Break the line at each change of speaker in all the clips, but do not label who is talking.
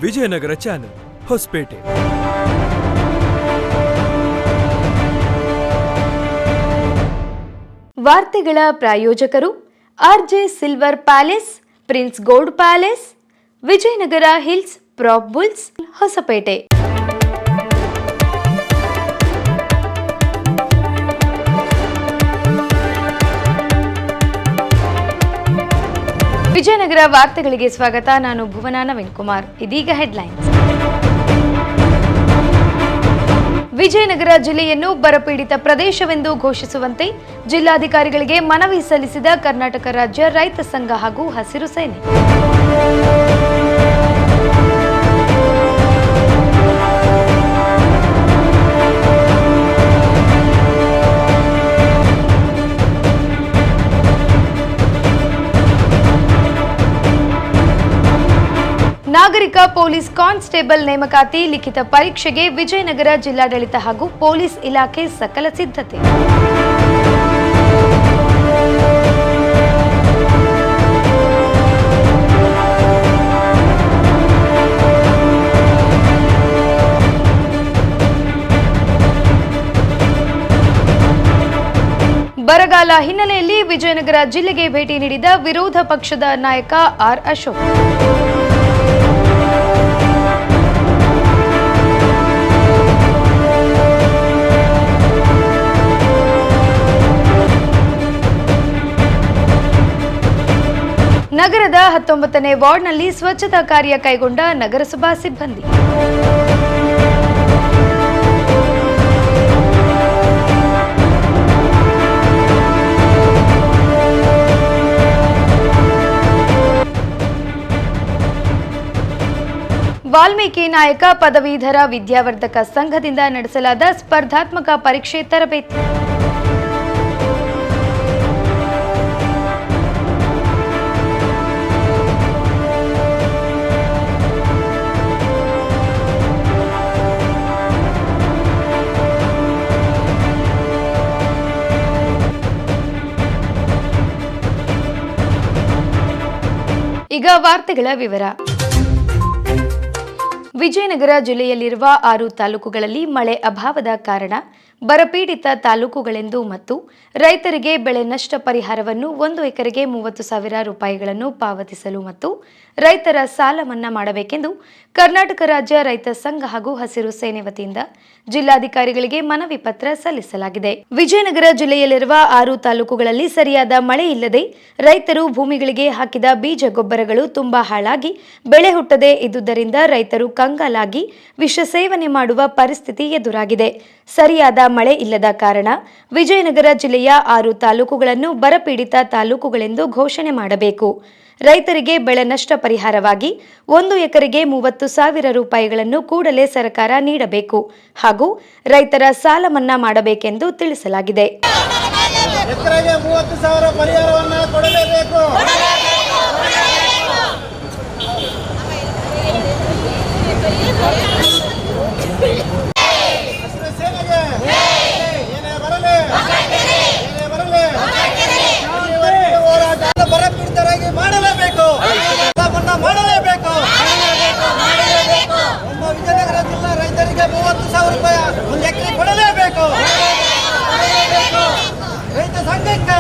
Vijayanagara channel Hosapete.
ವಾರ್ತೆಗಳ ಪ್ರಾಯೋಜಕರು RJ silver palace, prince gold palace, Vijayanagara hills, prop bulls, Hosapete. Vijayanagara ವಾರ್ತೆಗಳಿಗೆ ಸ್ವಾಗತ. ನಾನು ಭುವನ ನವೀನ್ ಕುಮಾರ್. ಇದೀಗ ಹೆಡ್ಲೈನ್ಸ್. ವಿಜಯನಗರ ಜಿಲ್ಲೆಯನ್ನು ಬರಪೀಡಿತ ಪ್ರದೇಶವೆಂದು ಘೋಷಿಸುವಂತೆ ಜಿಲ್ಲಾಧಿಕಾರಿಗಳಿಗೆ ಮನವಿ ಸಲ್ಲಿಸಿದ ಕರ್ನಾಟಕ ರಾಜ್ಯ ರೈತ ಸಂಘ ಹಾಗೂ ಹಸಿರು ಸೇನೆ. ನಾಗರಿಕ ಪೊಲೀಸ್ ಕಾನ್ಸ್ಟೇಬಲ್ ನೇಮಕಾತಿ ಲಿಖಿತ ಪರೀಕ್ಷೆಗೆ ವಿಜಯನಗರ ಜಿಲ್ಲಾಡಳಿತ ಹಾಗೂ ಪೊಲೀಸ್ ಇಲಾಖೆ ಸಕಲ ಸಿದ್ಧತೆ. ಬರಗಾಲ ಹಿನ್ನೆಲೆಯಲ್ಲಿ ವಿಜಯನಗರ ಜಿಲ್ಲೆಗೆ ಭೇಟಿ ನೀಡಿದ ವಿರೋಧ ಪಕ್ಷದ ನಾಯಕ ಆರ್ ಅಶೋಕ್. ನಗರದ 19ನೇ ವಾರ್ಡ್ನಲ್ಲಿ ಸ್ವಚ್ಛತಾ ಕಾರ್ಯ ಕೈಗೊಂಡ ನಗರಸಭಾ ಸಿಬ್ಬಂದಿ. ವಾಲ್ಮೀಕಿ ನಾಯಕ ಪದವೀಧರ ವಿದ್ಯಾವರ್ಧಕ ಸಂಘದಿಂದ ನಡೆಸಲಾದ ಸ್ಪರ್ಧಾತ್ಮಕ ಪರೀಕ್ಷೆ ತರಬೇತಿ. ಈಗ ವಾರ್ತೆಗಳ ವಿವರ. ವಿಜಯನಗರ ಜಿಲ್ಲೆಯಲ್ಲಿರುವ 6 ತಾಲೂಕುಗಳಲ್ಲಿ ಮಳೆ ಅಭಾವದ ಕಾರಣ ಬರಪೀಡಿತ ತಾಲೂಕುಗಳೆಂದು ಮತ್ತು ರೈತರಿಗೆ ಬೆಳೆ ನಷ್ಟ ಪರಿಹಾರವನ್ನು 1 ಎಕರೆಗೆ 30,000 ರೂಪಾಯಿಗಳನ್ನು ಪಾವತಿಸಲು ಮತ್ತು ರೈತರ ಸಾಲ ಮನ್ನಾ ಮಾಡಬೇಕೆಂದು ಕರ್ನಾಟಕ ರಾಜ್ಯ ರೈತ ಸಂಘ ಹಾಗೂ ಹಸಿರು ಸೇನೆ ವತಿಯಿಂದ ಜಿಲ್ಲಾಧಿಕಾರಿಗಳಿಗೆ ಮನವಿ ಪತ್ರ ಸಲ್ಲಿಸಲಾಗಿದೆ. ವಿಜಯನಗರ ಜಿಲ್ಲೆಯಲ್ಲಿರುವ 6 ತಾಲೂಕುಗಳಲ್ಲಿ ಸರಿಯಾದ ಮಳೆ ಇಲ್ಲದೆ ರೈತರು ಭೂಮಿಗಳಿಗೆ ಹಾಕಿದ ಬೀಜ ಗೊಬ್ಬರಗಳು ತುಂಬಾ ಹಾಳಾಗಿ ಬೆಳೆ ಹುಟ್ಟದೆ ಇದ್ದುದರಿಂದ ರೈತರು ಕಂಗಾಲಾಗಿ ವಿಷ ಸೇವನೆ ಮಾಡುವ ಪರಿಸ್ಥಿತಿ ಎದುರಾಗಿದೆ. ಸರಿಯಾದ ಮಳೆ ಇಲ್ಲದ ಕಾರಣ ವಿಜಯನಗರ ಜಿಲ್ಲೆಯ 6 ತಾಲೂಕುಗಳನ್ನು ಬರಪೀಡಿತ ತಾಲೂಕುಗಳೆಂದು ಘೋಷಣೆ ಮಾಡಬೇಕು. ರೈತರಿಗೆ ಬೆಳೆ ನಷ್ಟ ಪರಿಹಾರವಾಗಿ 1 ಎಕರೆಗೆ 30,000 ರೂಪಾಯಿಗಳನ್ನು ಕೂಡಲೇ ಸರ್ಕಾರ ನೀಡಬೇಕು ಹಾಗೂ ರೈತರ ಸಾಲ ಮನ್ನಾ ಮಾಡಬೇಕೆಂದು ತಿಳಿಸಲಾಗಿದೆ.
ಎಕರೆಗೆ 30,000 ಪರಿಹಾರವನ್ನು ಕೊಡಲೇಬೇಕು. ಬರಪೀಡಿತರಾಗಿ ಮಾಡಲೇಬೇಕು, ಮನ್ನಾ ಮಾಡಲೇಬೇಕು. ನಮ್ಮ ವಿಜಯನಗರ ಜಿಲ್ಲಾ ರೈತರಿಗೆ 30,000 ರೂಪಾಯಿ 1 ಎಕರೆ ಕೊಡಲೇಬೇಕು. ರೈತ ಸಂಘಕ್ಕೆ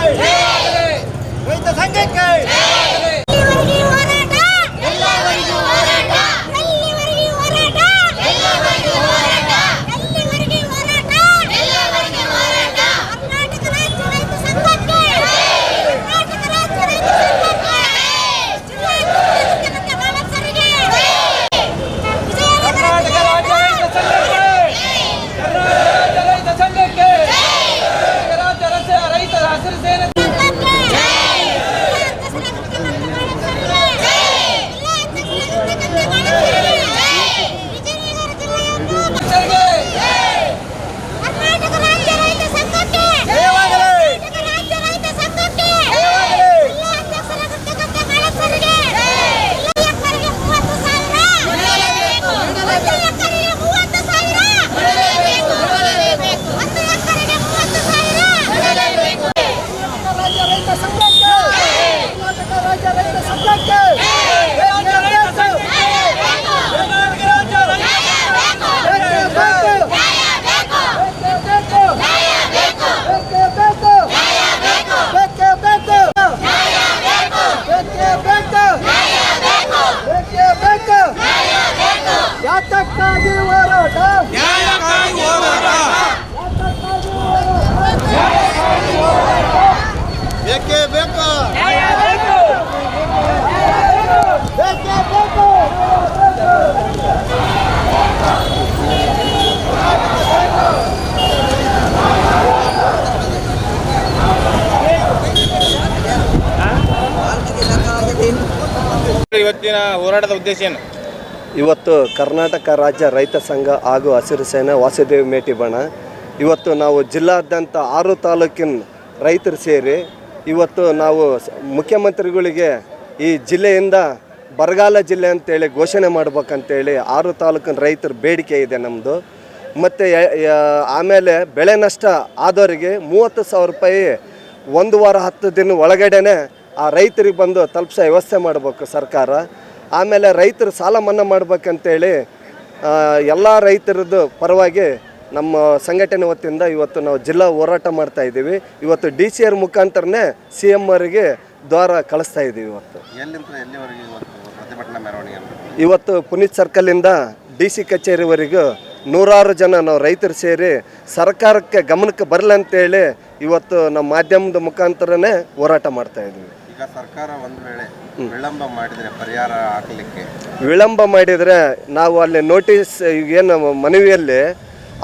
ಇವತ್ತಿನ ಹೋರಾಟದ ಉದ್ದೇಶ ಏನು?
ಇವತ್ತು ಕರ್ನಾಟಕ ರಾಜ್ಯ ರೈತ ಸಂಘ ಹಾಗೂ ಹಸಿರು ಸೇನೆ ವಾಸುದೇವ್ ಮೇಟಿ ಬಣ ಇವತ್ತು ನಾವು ಜಿಲ್ಲಾದ್ಯಂತ 6 ತಾಲೂಕಿನ ರೈತರು ಸೇರಿ ಇವತ್ತು ನಾವು ಮುಖ್ಯಮಂತ್ರಿಗಳಿಗೆ ಈ ಜಿಲ್ಲೆಯಿಂದ ಬರಗಾಲ ಜಿಲ್ಲೆ ಅಂತೇಳಿ ಘೋಷಣೆ ಮಾಡ್ಬೇಕಂತೇಳಿ 6 ತಾಲೂಕಿನ ರೈತರ ಬೇಡಿಕೆ ಇದೆ ನಮ್ಮದು. ಮತ್ತು ಆಮೇಲೆ ಬೆಳೆ ನಷ್ಟ ಆದವರಿಗೆ 30,000 ರೂಪಾಯಿ 1 ವಾರ 10 ದಿನ ಒಳಗಡೆನೆ ಆ ರೈತರಿಗೆ ಬಂದು ತಲುಪಿಸೋ ವ್ಯವಸ್ಥೆ ಮಾಡಬೇಕು ಸರ್ಕಾರ. ಆಮೇಲೆ ರೈತರು ಸಾಲ ಮನ್ನಾ ಮಾಡ್ಬೇಕಂತೇಳಿ ಎಲ್ಲ ರೈತರದ್ದು ಪರವಾಗಿ ನಮ್ಮ ಸಂಘಟನೆ ವತಿಯಿಂದ ಇವತ್ತು ನಾವು ಜಿಲ್ಲಾ ಹೋರಾಟ ಮಾಡ್ತಾ ಇದ್ದೀವಿ. ಇವತ್ತು DCR ಮುಖಾಂತರನೇ CM ಅವರಿಗೆ ದ್ವಾರ ಕಳಿಸ್ತಾ ಇದ್ದೀವಿ. ಇವತ್ತು ಪುನೀತ್ ಸರ್ಕಲಿಂದ DC ಕಚೇರಿವರೆಗೂ 100 ಜನ ನಾವು ರೈತರು ಸೇರಿ ಸರ್ಕಾರಕ್ಕೆ ಗಮನಕ್ಕೆ ಬರಲಿ ಅಂತೇಳಿ ಇವತ್ತು ನಮ್ಮ ಮಾಧ್ಯಮದ ಮುಖಾಂತರನೇ ಹೋರಾಟ ಮಾಡ್ತಾ ಇದ್ದೀವಿ.
ಈಗ ಸರ್ಕಾರ ಒಂದು ವೇಳೆ ವಿಳಂಬ ಮಾಡಿದರೆ ಪರಿಹಾರ ಹಾಕಲಿಕ್ಕೆ
ವಿಳಂಬ ಮಾಡಿದರೆ ನಾವು ಅಲ್ಲಿ ನೋಟಿಸ್ ಏನು ಮನವಿಯಲ್ಲಿ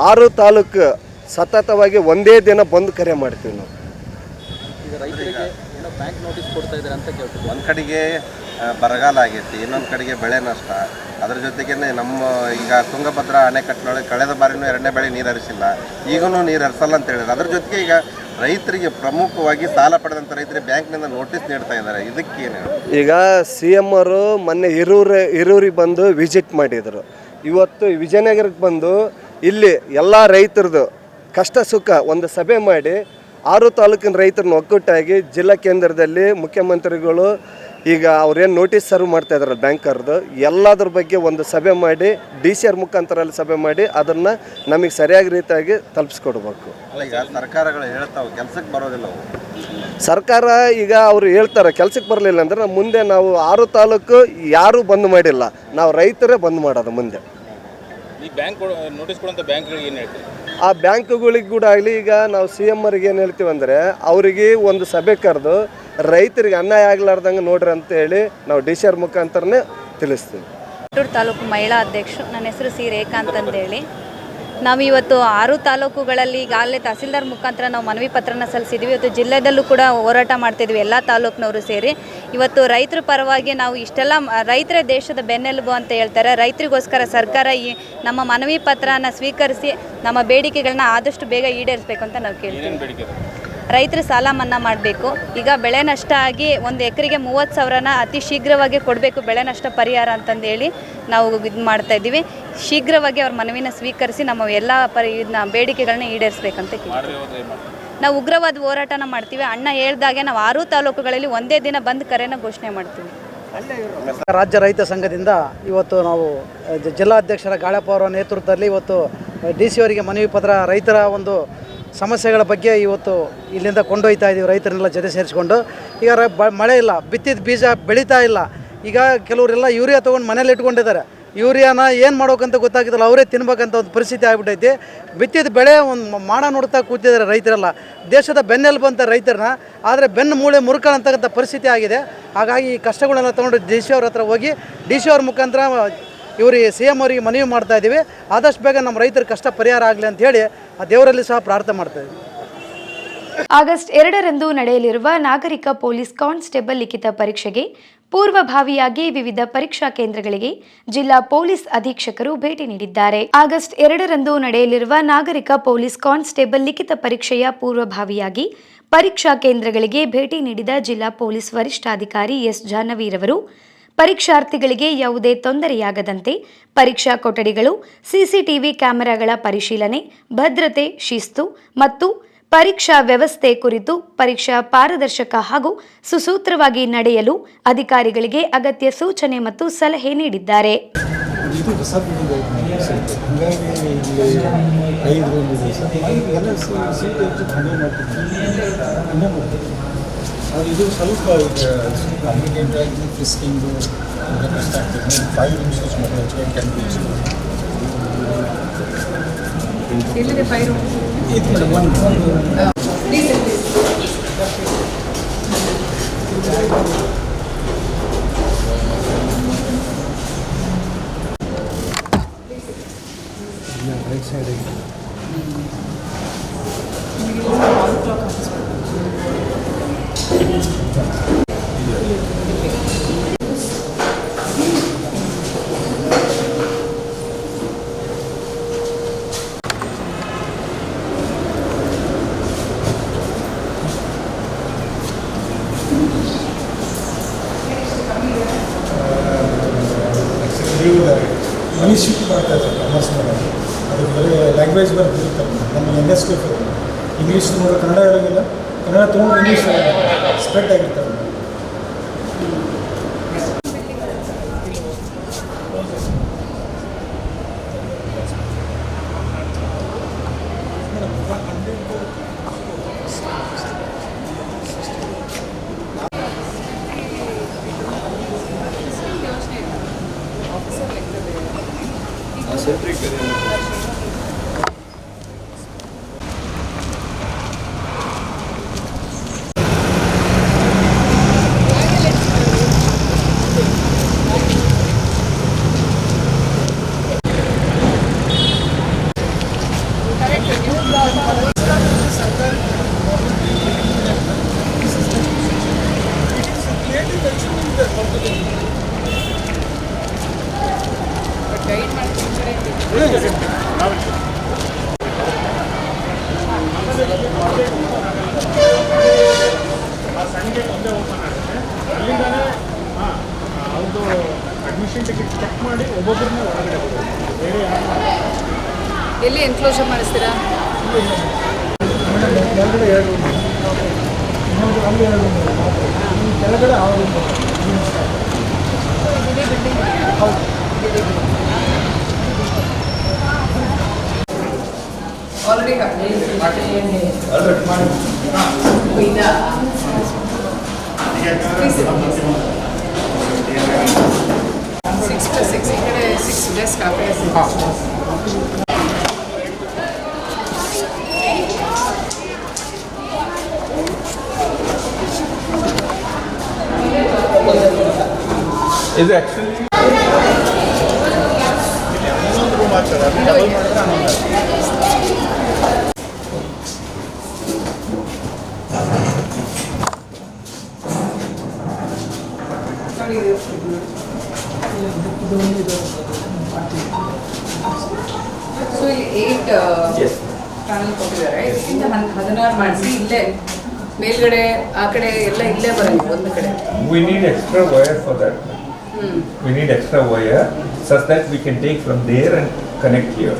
6 ತಾಲೂಕು ಸತತವಾಗಿ ಒಂದೇ ದಿನ ಬಂದು ಕರೆ ಮಾಡ್ತೀವಿ ನಾವು.
ಈಗ ರೈತರಿಗೆ ಏನೋ ಬ್ಯಾಂಕ್ ನೋಟಿಸ್ ಕೊಡ್ತಾ ಇದ್ದಾರೆ ಅಂತ ಕೇಳ್ತೀವಿ.
ಒಂದು ಕಡೆಗೆ ಬರಗಾಲ ಆಗೈತಿ, ಇನ್ನೊಂದು ಕಡೆಗೆ ಬೆಳೆ ನಷ್ಟ, ಅದ್ರ ಜೊತೆಗೆ ನಮ್ಮ ಈಗ ತುಂಗಭದ್ರಾ ಅಣೆಕಟ್ಟಿನೊಳಗೆ ಕಳೆದ ಬಾರಿನೂ 2ನೇ ಬೆಳೆ ನೀರು ಹರಿಸಿಲ್ಲ, ಈಗೂ ನೀರು ಹರಿಸಲ್ಲ ಅಂತ ಹೇಳಿದ್ರು. ಅದ್ರ ಜೊತೆಗೆ ಈಗ ರೈತರಿಗೆ ಪ್ರಮುಖವಾಗಿ ಸಾಲ ಪಡೆದಂಥ ರೈತರಿಗೆ ಬ್ಯಾಂಕ್ನಿಂದ ನೋಟಿಸ್ ನೀಡ್ತಾ ಇದ್ದಾರೆ. ಇದಕ್ಕೇನು?
ಈಗ CM ಅವರು ಮೊನ್ನೆ ಹಿರೂರಿಗೆ ಬಂದು ವಿಸಿಟ್ ಮಾಡಿದರು. ಇವತ್ತು ವಿಜಯನಗರಕ್ಕೆ ಬಂದು ಇಲ್ಲಿ ಎಲ್ಲ ರೈತರದ್ದು ಕಷ್ಟ ಸುಖ ಒಂದು ಸಭೆ ಮಾಡಿ 6 ತಾಲೂಕಿನ ರೈತರನ್ನ ಒಕ್ಕೂಟಾಗಿ ಜಿಲ್ಲಾ ಕೇಂದ್ರದಲ್ಲಿ ಮುಖ್ಯಮಂತ್ರಿಗಳು ಈಗ ಅವ್ರೇನು ನೋಟಿಸ್ ಸರ್ವ್ ಮಾಡ್ತಾ ಇದಾರಲ್ಲ ಬ್ಯಾಂಕರ್ದು ಎಲ್ಲದ್ರ ಬಗ್ಗೆ ಒಂದು ಸಭೆ ಮಾಡಿ DCR ಮುಖಾಂತರ ಸಭೆ ಮಾಡಿ ಅದನ್ನು ನಮಗೆ ಸರಿಯಾಗಿ ರೀತಿಯಾಗಿ ತಲುಪಿಸ್ಕೊಡ್ಬೇಕು.
ಅಲ್ಲ, ಈಗ ಸರ್ಕಾರಗಳು ಹೇಳ್ತಾವೆ ಕೆಲಸಕ್ಕೆ ಬರೋದಿಲ್ಲ.
ಸರ್ಕಾರ ಈಗ ಅವರು ಹೇಳ್ತಾರೆ ಕೆಲಸಕ್ಕೆ ಬರಲಿಲ್ಲ ಅಂದರೆ ಮುಂದೆ ನಾವು 6 ತಾಲೂಕು ಯಾರೂ ಬಂದ್ ಮಾಡಿಲ್ಲ, ನಾವು ರೈತರೇ ಬಂದ್ ಮಾಡೋದು ಮುಂದೆ.
ಈ ಬ್ಯಾಂಕ್ ನೋಟಿಸ್ ಕೊಡುವಂಥ ಬ್ಯಾಂಕ್ಗಳಿಗೆ ಏನು ಹೇಳ್ತೀವಿ?
ಆ ಬ್ಯಾಂಕ್ಗಳಿಗೆ ಕೂಡ ಆಗಲಿ, ಈಗ ನಾವು CM ಅವ್ರಿಗೆ ಏನು ಹೇಳ್ತೀವಿ ಅಂದರೆ ಅವರಿಗೆ ಒಂದು ಸಭೆ ಕರೆದು ರೈತರಿಗೆ ಅನ್ಯಾಯ ಆಗಲಾರ್ದಂಗೆ ನೋಡ್ರಿ ಅಂತೇಳಿ ನಾವು DCR ಮುಖಾಂತರನೇ ತಿಳಿಸ್ತೀವಿ.
ಕೊಟ್ಟೂರು ತಾಲೂಕು ಮಹಿಳಾ ಅಧ್ಯಕ್ಷರು, ನನ್ನ ಹೆಸರು ಸಿ ರೇಖಾ ಅಂತಂದೇಳಿ. ನಾವು ಇವತ್ತು 6 ತಾಲೂಕುಗಳಲ್ಲಿ ಈಗಾಗಲೇ ತಹಸೀಲ್ದಾರ್ ಮುಖಾಂತರ ನಾವು ಮನವಿ ಪತ್ರನ ಸಲ್ಲಿಸಿದ್ವಿ. ಇವತ್ತು ಜಿಲ್ಲೆದಲ್ಲೂ ಕೂಡ ಹೋರಾಟ ಮಾಡ್ತಿದ್ವಿ, ಎಲ್ಲ ತಾಲೂಕಿನವರು ಸೇರಿ. ಇವತ್ತು ರೈತರ ಪರವಾಗಿ ನಾವು ಇಷ್ಟೆಲ್ಲ ರೈತರೇ ದೇಶದ ಬೆನ್ನೆಲುಬು ಅಂತ ಹೇಳ್ತಾರೆ. ರೈತರಿಗೋಸ್ಕರ ಸರ್ಕಾರ ಈ ನಮ್ಮ ಮನವಿ ಪತ್ರನ ಸ್ವೀಕರಿಸಿ ನಮ್ಮ ಬೇಡಿಕೆಗಳನ್ನ ಆದಷ್ಟು ಬೇಗ ಈಡೇರಿಸಬೇಕು ಅಂತ ನಾವು ಕೇಳ್ತೀವಿ. ರೈತರು ಸಾಲ ಮನ್ನಾ ಮಾಡಬೇಕು. ಈಗ ಬೆಳೆ ನಷ್ಟ ಆಗಿ 1 ಎಕರೆಗೆ 30,000ನ ಅತಿ ಶೀಘ್ರವಾಗಿ ಕೊಡಬೇಕು ಬೆಳೆ ನಷ್ಟ ಪರಿಹಾರ ಅಂತಂದೇಳಿ ನಾವು ಇದು ಮಾಡ್ತಾ ಇದ್ದೀವಿ. ಶೀಘ್ರವಾಗಿ ಅವ್ರ ಮನವಿನ ಸ್ವೀಕರಿಸಿ ನಮ್ಮ ಎಲ್ಲ ಬೇಡಿಕೆಗಳನ್ನ ಈಡೇರಿಸಬೇಕಂತ ಕೇಳ್ತೀವಿ. ನಾವು ಉಗ್ರವಾದ ಹೋರಾಟನ ಮಾಡ್ತೀವಿ. ಅಣ್ಣ ಹೇಳ್ದಾಗೆ ನಾವು 6 ತಾಲೂಕುಗಳಲ್ಲಿ ಒಂದೇ ದಿನ ಬಂದ್ ಕರೆನ ಘೋಷಣೆ ಮಾಡ್ತೀವಿ.
ರಾಜ್ಯ ರೈತ ಸಂಘದಿಂದ ಇವತ್ತು ನಾವು ಜಿಲ್ಲಾಧ್ಯಕ್ಷರ ಗಾಳಪ್ಪ ಅವರ ನೇತೃತ್ವದಲ್ಲಿ ಇವತ್ತು DC ಅವರಿಗೆ ಮನವಿ ಪತ್ರ ರೈತರ ಒಂದು ಸಮಸ್ಯೆಗಳ ಬಗ್ಗೆ ಇವತ್ತು ಇಲ್ಲಿಂದ ಕೊಂಡೊಯ್ತಾ ಇದ್ದೀವಿ. ರೈತರನ್ನೆಲ್ಲ ಜೊತೆ ಸೇರಿಸ್ಕೊಂಡು ಈಗ ಮಳೆ ಇಲ್ಲ, ಬಿತ್ತಿದ ಬೀಜ ಬೆಳೀತಾ ಇಲ್ಲ. ಈಗ ಕೆಲವರೆಲ್ಲ ಯೂರಿಯಾ ತೊಗೊಂಡು ಮನೇಲಿ ಇಟ್ಕೊಂಡಿದ್ದಾರೆ. ಯೂರಿಯಾನ ಏನು ಮಾಡೋಕ್ಕಂತ ಗೊತ್ತಾಗಿದ್ದಲ್ಲ, ಅವರೇ ತಿನ್ಬೇಕಂತ ಒಂದು ಪರಿಸ್ಥಿತಿ ಆಗಿಬಿಟ್ಟೈತಿ. ಬಿತ್ತಿದ ಬೆಳೆ ಒಂದು ಮಾಡ ನೋಡ್ತಾ ಕೂತಿದ್ದಾರೆ ರೈತರೆಲ್ಲ. ದೇಶದ ಬೆನ್ನೆಲುಬು ಅಂತ ರೈತರನ್ನ, ಆದರೆ ಬೆನ್ನು ಮೂಳೆ ಮುರುಕಂತಕ್ಕಂಥ ಪರಿಸ್ಥಿತಿ ಆಗಿದೆ. ಹಾಗಾಗಿ ಈ ಕಷ್ಟಗಳೆಲ್ಲ ತೊಗೊಂಡು DC ಅವ್ರ ಹತ್ರ ಹೋಗಿ DC ಅವ್ರ ಮುಖಾಂತರ ಇವರಿಗೆ CM ಅವರಿಗೆ ಮನವಿ ಮಾಡ್ತಾ ಇದ್ದೀವಿ. ಆದಷ್ಟು ಬೇಗ ನಮ್ಮ ರೈತರ ಕಷ್ಟ ಪರಿಹಾರ ಆಗಲಿ ಅಂತ ಹೇಳಿ ಆ ದೇವರಲ್ಲಿ ಸಹ ಪ್ರಾರ್ಥನೆ ಮಾಡ್ತಾ ಇದ್ದೀವಿ.
ಆಗಸ್ಟ್ 2ರಂದು ನಡೆಯಲಿರುವ ನಾಗರಿಕ ಪೊಲೀಸ್ ಕಾನ್ಸ್ಟೇಬಲ್ ಲಿಖಿತ ಪರೀಕ್ಷೆಗೆ ಪೂರ್ವಭಾವಿಯಾಗಿ ವಿವಿಧ ಪರೀಕ್ಷಾ ಕೇಂದ್ರಗಳಿಗೆ ಜಿಲ್ಲಾ ಪೊಲೀಸ್ ಅಧೀಕ್ಷಕರು ಭೇಟಿ ನೀಡಿದ್ದಾರೆ. ಆಗಸ್ಟ್ 2ರಂದು ನಡೆಯಲಿರುವ ನಾಗರಿಕ ಪೊಲೀಸ್ ಕಾನ್ಸ್ಟೇಬಲ್ ಲಿಖಿತ ಪರೀಕ್ಷೆಯ ಪೂರ್ವಭಾವಿಯಾಗಿ ಪರೀಕ್ಷಾ ಕೇಂದ್ರಗಳಿಗೆ ಭೇಟಿ ನೀಡಿದ ಜಿಲ್ಲಾ ಪೊಲೀಸ್ ವರಿಷ್ಠಾಧಿಕಾರಿ S ಜಾಹ್ನವಿರವರು ಪರೀಕ್ಷಾರ್ಥಿಗಳಿಗೆ ಯಾವುದೇ ತೊಂದರೆಯಾಗದಂತೆ ಪರೀಕ್ಷಾ ಕೊಠಡಿಗಳು, CCTV ಕ್ಯಾಮೆರಾಗಳ ಪರಿಶೀಲನೆ, ಭದ್ರತೆ, ಶಿಸ್ತು ಮತ್ತು ಪರೀಕ್ಷಾ ವ್ಯವಸ್ಥೆ ಕುರಿತು ಪರೀಕ್ಷಾ ಪಾರದರ್ಶಕ ಹಾಗೂ ಸುಸೂತ್ರವಾಗಿ ನಡೆಯಲು ಅಧಿಕಾರಿಗಳಿಗೆ ಅಗತ್ಯ ಸೂಚನೆ ಮತ್ತು ಸಲಹೆ ನೀಡಿದ್ದಾರೆ.
ಇದು ಸ್ವಲ್ಪ ಕಮ್ಯುನಿಕೇಟ್ ಆಗಿ ಫ್ರಿಸ್ಕಿಂಗು ಕಷ್ಟ ಆಗ್ತದೆ. 5 ನಿಮಿಷ ಕ್ಯಾನ್ ಬಿ ಎಲ್ಲಿದೆ 5 ರೂಮ್ ಇದು ಮೇಡಮ್ ಒಂದು ರೈಟ್ ಸೈಡ್ ಇನಿಷಿಯೇಟಿವ್ ಮಾಡ್ತಾ ಇದ್ದಾರೆ ಕಾಮರ್ಸ್ ಮಾಡೋದು. ಅದಕ್ಕೆ ಬರೀ ಲ್ಯಾಂಗ್ವೇಜ್ ಬರ್ತಿರ್ತಾರೆ. ನಮ್ಮ NSK ಇಂಗ್ಲೀಷ್ ನೋಡೋ ಕನ್ನಡ ಹೇಳೋಂಗಿಲ್ಲ, ಕನ್ನಡ ತೊಗೊಂಡು ಇಂಗ್ಲೀಷ್ ಸ್ಪ್ರೆಡ್ ಆಗಿರ್ತಾರೆ.
ಎಲ್ಲಿ ಎನ್ಕ್ಲೋಜರ್ ಮಾಡಿಸ್ತೀರಾ?
ಕೆಳಗಡೆ
ಆಲ್ರೆಡಿ ಸಿಕ್ಸ್ ಈ ಕಡೆ 6 ಡೆಸ್ಕ್ ಆ ಕಡೆ 6.
ಇದು ಆ್ಯಕ್ಚುಲಿ
ಸೊ ಇಲ್ಲಿ 8 ಪ್ಯಾನಲ್ ಕೊಟ್ಟಿದ್ದಾರೆ. ಇದರಿಂದ 16 ಮಾಡಿಸಿ ಇಲ್ಲೇ ಮೇಲ್ಗಡೆ ಆ ಕಡೆ ಎಲ್ಲ ಇಲ್ಲೇ ಬರೋದು ಒಂದು ಕಡೆ.
We need extra wire for that. We need extra wire such that we can take from there and connect here.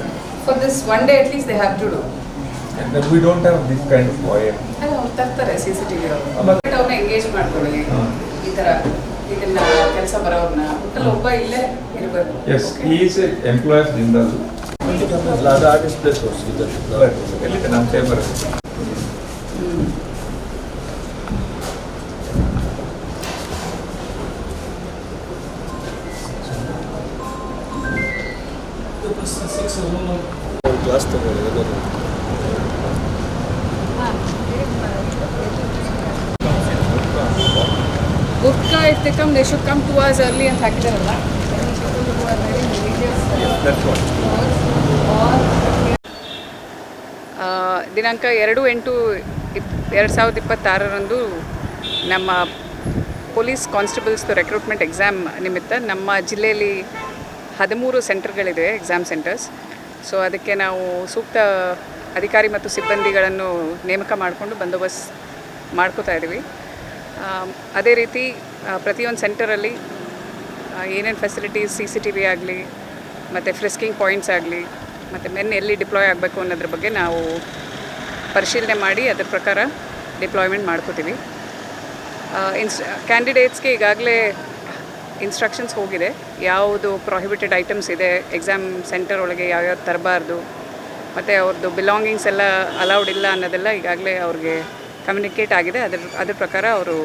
For this one day at least they have to do.
And then we don't have this kind of wire.
ಅವ್ರು ತರ್ತಾರೆ CCTV ಅವರು. ಅವ್ರನ್ನ engage ಮಾಡ್ಕೊಳ್ಳಿ. ಈ ಥರ ಇದನ್ನ ಕೆಲಸ ಬರೋವ್ರನ್ನ ಒಟ್ಟಲ್ಲಿ ಒಬ್ಬ ಇಲ್ಲೇ ಇರಬೇಕು.
Yes, he is an employee Jindal.
ಅದು ಆರ್ಟಿಸ್ಟ್ ಪ್ಲೇಸ್
ಎಲ್ಲಿದೆ ನಮ್ಮ ಸೇಬರ್.
ಕ್ಲಾಸ್ ತಗೊಳ್ಳಿ.
Gurkha, if they come, they should come 2 hours early ಅಂತ ಹಾಕಿದಾರಲ್ಲ. ದಿನಾಂಕ 2/8/2026 ನಮ್ಮ ಪೊಲೀಸ್ ಕಾನ್ಸ್ಟೇಬಲ್ಸ್ದು ರೆಕ್ರೂಟ್ಮೆಂಟ್ ಎಕ್ಸಾಮ್ ನಿಮಿತ್ತ ನಮ್ಮ ಜಿಲ್ಲೆಯಲ್ಲಿ 13 ಸೆಂಟರ್ಗಳಿದೆ, ಎಕ್ಸಾಮ್ ಸೆಂಟರ್ಸ್. ಸೊ ಅದಕ್ಕೆ ನಾವು ಸೂಕ್ತ ಅಧಿಕಾರಿ ಮತ್ತು ಸಿಬ್ಬಂದಿಗಳನ್ನು ನೇಮಕ ಮಾಡಿಕೊಂಡು ಬಂದೋಬಸ್ತ್ ಮಾಡ್ಕೋತಾ ಇದ್ದೀವಿ. ಅದೇ ರೀತಿ ಪ್ರತಿಯೊಂದು ಸೆಂಟರಲ್ಲಿ ಏನೇನು ಫೆಸಿಲಿಟೀಸ್ CCTV ಆಗಲಿ ಮತ್ತು ಫ್ರಿಸ್ಕಿಂಗ್ ಪಾಯಿಂಟ್ಸ್ ಆಗಲಿ ಮತ್ತು ಮೆನ್ ಎಲ್ಲಿ ಡಿಪ್ಲಾಯ್ ಆಗಬೇಕು ಅನ್ನೋದ್ರ ಬಗ್ಗೆ ನಾವು ಪರಿಶೀಲನೆ ಮಾಡಿ ಅದರ ಪ್ರಕಾರ ಡಿಪ್ಲಾಯ್ಮೆಂಟ್ ಮಾಡ್ಕೋತೀವಿ. ಕ್ಯಾಂಡಿಡೇಟ್ಸ್ಗೆ ಈಗಾಗಲೇ ಇನ್ಸ್ಟ್ರಕ್ಷನ್ಸ್ ಹೋಗಿದೆ, ಯಾವುದು ಪ್ರೊಹಿಬಿಟೆಡ್ ಐಟಮ್ಸ್ ಇದೆ, ಎಕ್ಸಾಮ್ ಸೆಂಟರ್ ಒಳಗೆ ಯಾವ್ಯಾವ್ದು ತರಬಾರ್ದು, ಮತ್ತು ಅವ್ರದ್ದು ಬಿಲಾಂಗಿಂಗ್ಸ್ ಎಲ್ಲ ಅಲೌಡ್ ಇಲ್ಲ ಅನ್ನೋದೆಲ್ಲ ಈಗಾಗಲೇ ಅವ್ರಿಗೆ ಕಮ್ಯುನಿಕೇಟ್ ಆಗಿದೆ. ಅದ್ರ ಪ್ರಕಾರ ಅವರು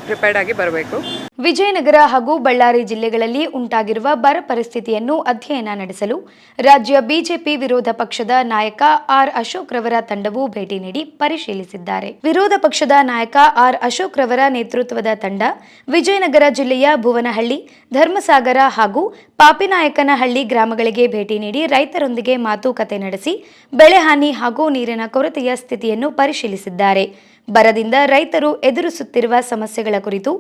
ಪ್ರಿಪೇರ್ಡ್ ಆಗಿ ಬರಬೇಕು.
ವಿಜಯನಗರ ಹಾಗೂ ಬಳ್ಳಾರಿ ಜಿಲ್ಲೆಗಳಲ್ಲಿ ಉಂಟಾಗಿರುವ ಬರ ಪರಿಸ್ಥಿತಿಯನ್ನು ಅಧ್ಯಯನ ನಡೆಸಲು ರಾಜ್ಯ ಬಿಜೆಪಿ ವಿರೋಧ ಪಕ್ಷದ ನಾಯಕ ಆರ್ ಅಶೋಕ್ ರವರ ತಂಡವು ಭೇಟಿ ನೀಡಿ ಪರಿಶೀಲಿಸಿದ್ದಾರೆ. ವಿರೋಧ ಪಕ್ಷದ ನಾಯಕ ಆರ್ ಅಶೋಕ್ ರವರ ನೇತೃತ್ವದ ತಂಡ ವಿಜಯನಗರ ಜಿಲ್ಲೆಯ ಭುವನಹಳ್ಳಿ, ಧರ್ಮಸಾಗರ ಹಾಗೂ ಪಾಪಿನಾಯಕನಹಳ್ಳಿ ಗ್ರಾಮಗಳಿಗೆ ಭೇಟಿ ನೀಡಿ ರೈತರೊಂದಿಗೆ ಮಾತುಕತೆ ನಡೆಸಿ ಬೆಳೆ ಹಾನಿ ಹಾಗೂ ನೀರಿನ ಕೊರತೆಯ ಸ್ಥಿತಿಯನ್ನು ಪರಿಶೀಲಿಸಿದ್ದಾರೆ. ಬರದಿಂದ ರೈತರು ಎದುರಿಸುತ್ತಿರುವ ಸಮಸ್ಯೆಗಳ ಕುರಿತು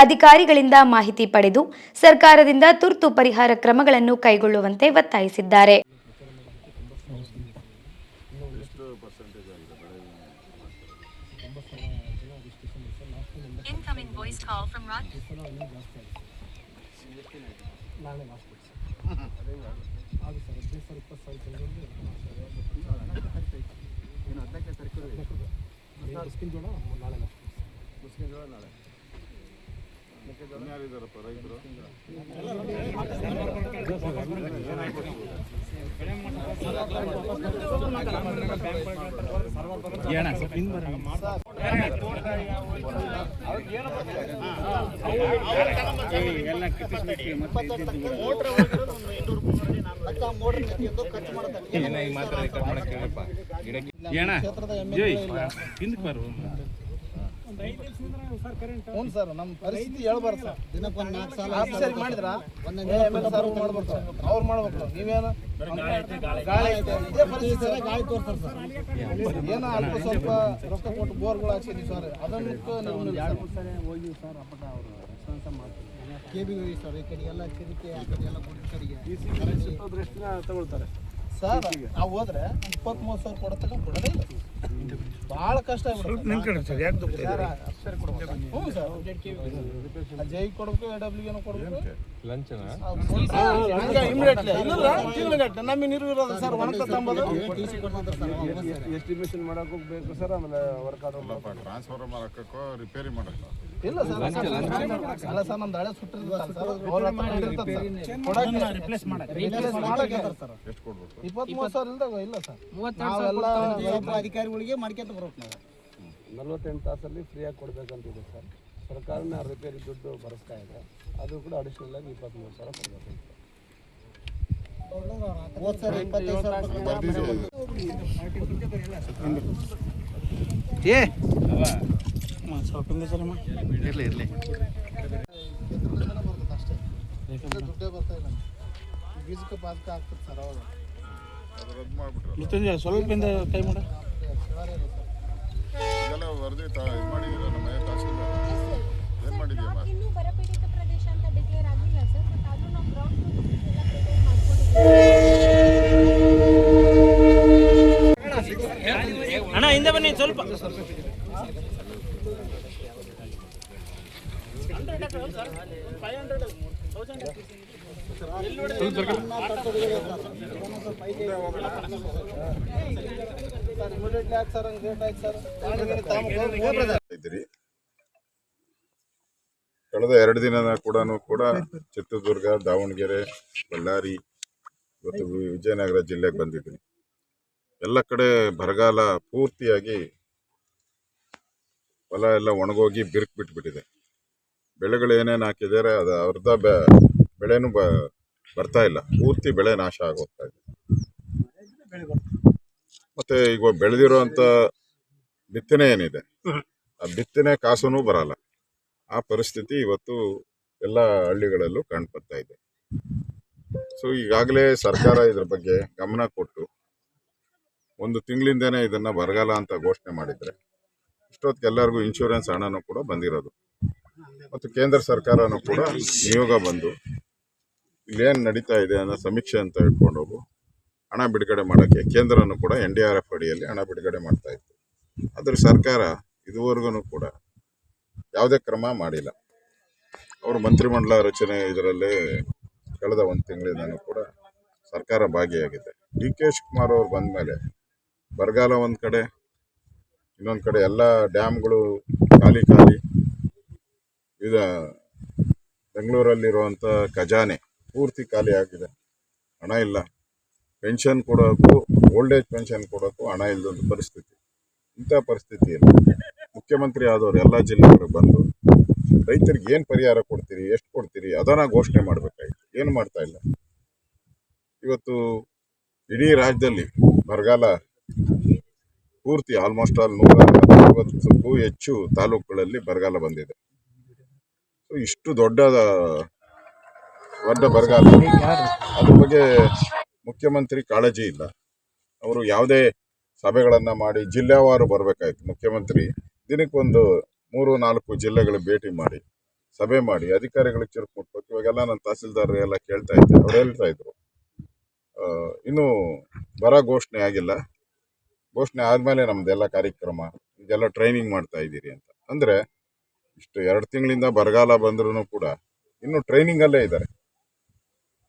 ಅಧಿಕಾರಿಗಳಿಂದ ಮಾಹಿತಿ ಪಡೆದು ಸರ್ಕಾರದಿಂದ ತುರ್ತು ಪರಿಹಾರ ಕ್ರಮಗಳನ್ನು ಕೈಗೊಳ್ಳುವಂತೆ ಒತ್ತಾಯಿಸಿದ್ದಾರೆ.
ಹ್ಞೂ ಸರ್, ನಮ್ಮ ಪರಿಸ್ಥಿತಿ ಹೇಳ್ಬಾರ್ದು ಸರ್.
ದಿನಕ್ಕೆ ಒಂದು 4 ಸಾಲ
ಆಫೀಸರಿಗೆ ಮಾಡಿದ್ರ ಸರ್ ಮಾಡ್ಬೇಕು ಸರ್, ಅವ್ರು ಮಾಡ್ಬೇಕು. ನೀವೇನು ಗಾಳಿ ಐತೆ ಇದೇ ಪರಿಸ್ಥಿತಿ ಸರ್, ಗಾಳಿ ತೋರ್ತಾರೆ ಸರ್. ಏನೋ ಅಲ್ಪ ಸ್ವಲ್ಪ ರೊಕ್ಕ ಕೊಟ್ಟು ಬೋರ್ಗಳು ಹಾಕ್ಸಿದ್ವಿ ಸರ್, ಅದನ್ನು ಹೋಗಿ ಸರ್ ಅಪ್ಪಟ ಅವರು ರೆಸ್ಪಾನ್ಸ್ ಮಾಡ್ತೀವಿ.
ಕೆ ಬಿ ಹೋಗಿ ಸರ್, ಈ ಕಡೆ ಎಲ್ಲ ಕಿರಿಕೆ ಆ ಕಡೆ ಎಲ್ಲ ಗುಡ್ ಕಡೆಗೆ
ಎಷ್ಟು ದಿನ ತಗೊಳ್ತಾರೆ ಸರ್. ನಾವು ಹೋದ್ರೆ 23 ಸಾವಿರ ಕೊಡೋದಕ್ಕೆ ಕೊಡೋದೇ ಇಲ್ಲ, ಭಾಳ ಕಷ್ಟ ಆಗ್ಬಿಡುತ್ತೆ. ಹ್ಞೂ ಸರ್, ಜೈ ಕೊಡ್ಬೇಕು, AWಗೆ ಕೊಡ್ಬೇಕು, ಇಮಿಡಿಯೇಟ್ಲಿ ತಿಂಗಳಿಗೆ ನಮಗೆ ನೀರು ಇರೋದು ಸರ್. ಒಣಕ ತಂಬೋದು ಎಸ್ಟಿಮೇಷನ್ ಮಾಡಕ್ಕೆ ಹೋಗ್ಬೇಕು ಸರ್. ಆಮೇಲೆ ವರ್ಕ್ ಆರ್ಡರ್
ಟ್ರಾನ್ಸ್ಫರ್ ಮಾಡಕ್ಕೋ ರಿಪೇರಿ ಮಾಡಕ್ಕೆ
ಇಲ್ಲ ಸರ್. ಅಲ್ಲ ಸರ್, ನಮ್ದು ಹಳೆ ಸುಟ್ಟಿರ್ತಾರೆ ಸರ್, ರಿಪ್ಲೇಸ್ ಮಾಡಕ್ಕೆ ಸರ್ 23 ಸಾವಿರ ಇಲ್ದಾಗ ಇಲ್ಲ ಸರ್. ನಾವೆಲ್ಲ
ಅಧಿಕಾರಿಗಳಿಗೆ ಮಾಡ್ಕೊಂತ ಬರೋಕೆ ನಾವು
48 ತಾಸಲ್ಲಿ ಫ್ರೀಯಾಗಿ ಕೊಡಬೇಕಂತಿದೆ ಸರ್. ಸರ್ಕಾರನ ರಿಪೇರಿ ದುಡ್ಡು ಬರೆಸ್ತಾ ಇದೆ, ಅದು ಕೂಡ ಅಡಿಷನಲ್ ಆಗಿ 23 ಸಾವಿರ ಕೊಡಬೇಕು.
ಹೋದ ಸರ್ 25 ಸಾವಿರ
ಇರಲಿ ದುಡ್ಡೇ ಬರ್ತಾ ಇಲ್ಲ. ಬೀಜಕ್ಕೆ ಬಾಧಕ ಆಗ್ತದೆ ಸರ್. ಅವಾಗ
ರದ್ದು ಮಾಡಿಬಿಟ್ರೆ
ಸ್ವಲ್ಪ ಕೈ ಮಾಡ
ಇದೆಲ್ಲ ವರದಿ ಇದು ಮಾಡಿದ್ದೀರಾ ನಮ್ಮ ತಹಸೀಲ್ದಾರ್ ಏನು ಮಾಡಿದ್ಯಮ್ಮ?
ಇನ್ನೂ ಬರಪೀಡಿತ ಪ್ರದೇಶ ಅಂತ ಡಿಕ್ಲೇರ್ ಆಗಿಲ್ಲ ಸರ್, ಬಟ್ ಆದರೂ ನಾವು ಗ್ರೌಂಡ್ ಎಲ್ಲ ಪ್ರಿಪೇರ್ ಮಾಡ್ಕೊಂಡಿದ್ದೀವಿ.
ಅಣ್ಣ ಹಿಂದೆ ಬನ್ನಿ ಸ್ವಲ್ಪ.
ಕಳೆದ 2 ದಿನದ ಕೂಡ ಚಿತ್ರದುರ್ಗ, ದಾವಣಗೆರೆ, ಬಳ್ಳಾರಿ, ಇವತ್ತು ವಿಜಯನಗರ ಜಿಲ್ಲೆಗೆ ಬಂದಿದ್ದೀನಿ. ಎಲ್ಲ ಕಡೆ ಬರಗಾಲ ಪೂರ್ತಿಯಾಗಿ ಹೊಲ ಎಲ್ಲ ಒಣಗೋಗಿ ಬಿರುಕು ಬಿಟ್ಬಿಟ್ಟಿದೆ. ಬೆಳೆಗಳು ಏನೇನು ಹಾಕಿದ್ದಾರೆ ಅದು ಅರ್ಧ ಬೆಳೆನೂ ಬರ್ತಾ ಇಲ್ಲ, ಪೂರ್ತಿ ಬೆಳೆ ನಾಶ ಆಗೋಗ್ತಾ ಇದೆ. ಮತ್ತೆ ಈಗ ಬೆಳೆದಿರೋಂಥ ಬಿತ್ತನೆ ಏನಿದೆ, ಆ ಬಿತ್ತನೆ ಕಾಸೂ ಬರಲ್ಲ. ಆ ಪರಿಸ್ಥಿತಿ ಇವತ್ತು ಎಲ್ಲ ಹಳ್ಳಿಗಳಲ್ಲೂ ಕಾಣ್ಬರ್ತಾ ಇದೆ. ಸೊ ಈಗಾಗಲೇ ಸರ್ಕಾರ ಇದ್ರ ಬಗ್ಗೆ ಗಮನ ಕೊಟ್ಟು 1 ತಿಂಗಳಿಂದನೇ ಇದನ್ನ ಬರಗಾಲ ಅಂತ ಘೋಷಣೆ ಮಾಡಿದ್ರೆ ಇಷ್ಟೊತ್ತಿಗೆ ಎಲ್ಲರಿಗೂ ಇನ್ಶೂರೆನ್ಸ್ ಹಣನೂ ಕೂಡ ಬಂದಿರೋದು. ಮತ್ತು ಕೇಂದ್ರ ಸರ್ಕಾರನೂ ಕೂಡ ನಿಯೋಗ ಬಂದು ಇಲ್ಲೇನು ನಡೀತಾ ಇದೆ ಅನ್ನೋ ಸಮೀಕ್ಷೆ ಅಂತ ಇಟ್ಕೊಂಡೋಗು ಹಣ ಬಿಡುಗಡೆ ಮಾಡೋಕ್ಕೆ ಕೇಂದ್ರನೂ ಕೂಡ NDRF ಅಡಿಯಲ್ಲಿ ಹಣ ಬಿಡುಗಡೆ ಮಾಡ್ತಾ ಇತ್ತು. ಆದರೆ ಸರ್ಕಾರ ಇದುವರೆಗೂ ಕೂಡ ಯಾವುದೇ ಕ್ರಮ ಮಾಡಿಲ್ಲ. ಅವರು ಮಂತ್ರಿಮಂಡಲ ರಚನೆ ಇದರಲ್ಲೇ ಕಳೆದ 1 ತಿಂಗಳಿಂದನೂ ಕೂಡ ಸರ್ಕಾರ ಭಾಗಿಯಾಗಿದೆ. DK ಶಿವಕುಮಾರ್ ಅವರು ಬಂದ ಮೇಲೆ ಬರಗಾಲ ಒಂದು ಕಡೆ, ಇನ್ನೊಂದು ಕಡೆ ಎಲ್ಲ ಡ್ಯಾಮ್ಗಳು ಖಾಲಿ. ಇದು ಬೆಂಗಳೂರಲ್ಲಿರುವಂಥ ಖಜಾನೆ ಪೂರ್ತಿ ಖಾಲಿ ಆಗಿದೆ, ಹಣ ಇಲ್ಲ. ಪೆನ್ಷನ್ ಕೊಡೋಕ್ಕೂ, ಓಲ್ಡ್ ಏಜ್ ಪೆನ್ಷನ್ ಕೊಡೋಕ್ಕೂ ಹಣ ಇಲ್ಲದೊಂದು ಪರಿಸ್ಥಿತಿ. ಇಂಥ ಪರಿಸ್ಥಿತಿಯಲ್ಲಿ ಮುಖ್ಯಮಂತ್ರಿ ಆದವರು ಎಲ್ಲ ಜಿಲ್ಲೆಗಳಿಗೆ ಬಂದು ರೈತರಿಗೆ ಏನು ಪರಿಹಾರ ಕೊಡ್ತೀರಿ, ಎಷ್ಟು ಕೊಡ್ತೀರಿ ಅದನ್ನು ಘೋಷಣೆ ಮಾಡಬೇಕಾಗಿತ್ತು. ಏನು ಮಾಡ್ತಾ ಇಲ್ಲ. ಇವತ್ತು ಇಡೀ ರಾಜ್ಯದಲ್ಲಿ ಬರಗಾಲ ಪೂರ್ತಿ ಆಲ್ಮೋಸ್ಟ್ ಆಲ್ 150ಕ್ಕೂ ಹೆಚ್ಚು ತಾಲೂಕುಗಳಲ್ಲಿ ಬರಗಾಲ ಬಂದಿದೆ. ಇಷ್ಟು ದೊಡ್ಡ ಬರಗಾಲ, ಅದ್ರ ಬಗ್ಗೆ ಮುಖ್ಯಮಂತ್ರಿ ಕಾಳಜಿ ಇಲ್ಲ. ಅವರು ಯಾವುದೇ ಸಭೆಗಳನ್ನು ಮಾಡಿ ಜಿಲ್ಲೆವಾರು ಬರಬೇಕಾಯ್ತು. ಮುಖ್ಯಮಂತ್ರಿ ದಿನಕ್ಕೊಂದು 3-4 ಜಿಲ್ಲೆಗಳ ಭೇಟಿ ಮಾಡಿ ಸಭೆ ಮಾಡಿ ಅಧಿಕಾರಿಗಳಿಗೆ ಚುರುಕು ಮುಟ್ಬೇಕು. ಇವಾಗೆಲ್ಲ ನನ್ನ ತಹಸೀಲ್ದಾರ್ ಎಲ್ಲ ಕೇಳ್ತಾ ಇದ್ದೆ, ಅವ್ರು ಹೇಳ್ತಾ ಇದ್ರು ಇನ್ನೂ ಬರ ಘೋಷಣೆ ಆಗಿಲ್ಲ, ಘೋಷಣೆ ಆದಮೇಲೆ ನಮ್ಮದೆಲ್ಲ ಕಾರ್ಯಕ್ರಮ ಇದೆಲ್ಲ ಟ್ರೈನಿಂಗ್ ಮಾಡ್ತಾ ಇದ್ದೀರಿ ಅಂತ. ಅಂದರೆ ಇಷ್ಟು 2 ತಿಂಗಳಿಂದ ಬರಗಾಲ ಬಂದ್ರೂ ಕೂಡ ಇನ್ನೂ ಟ್ರೈನಿಂಗಲ್ಲೇ ಇದ್ದಾರೆ.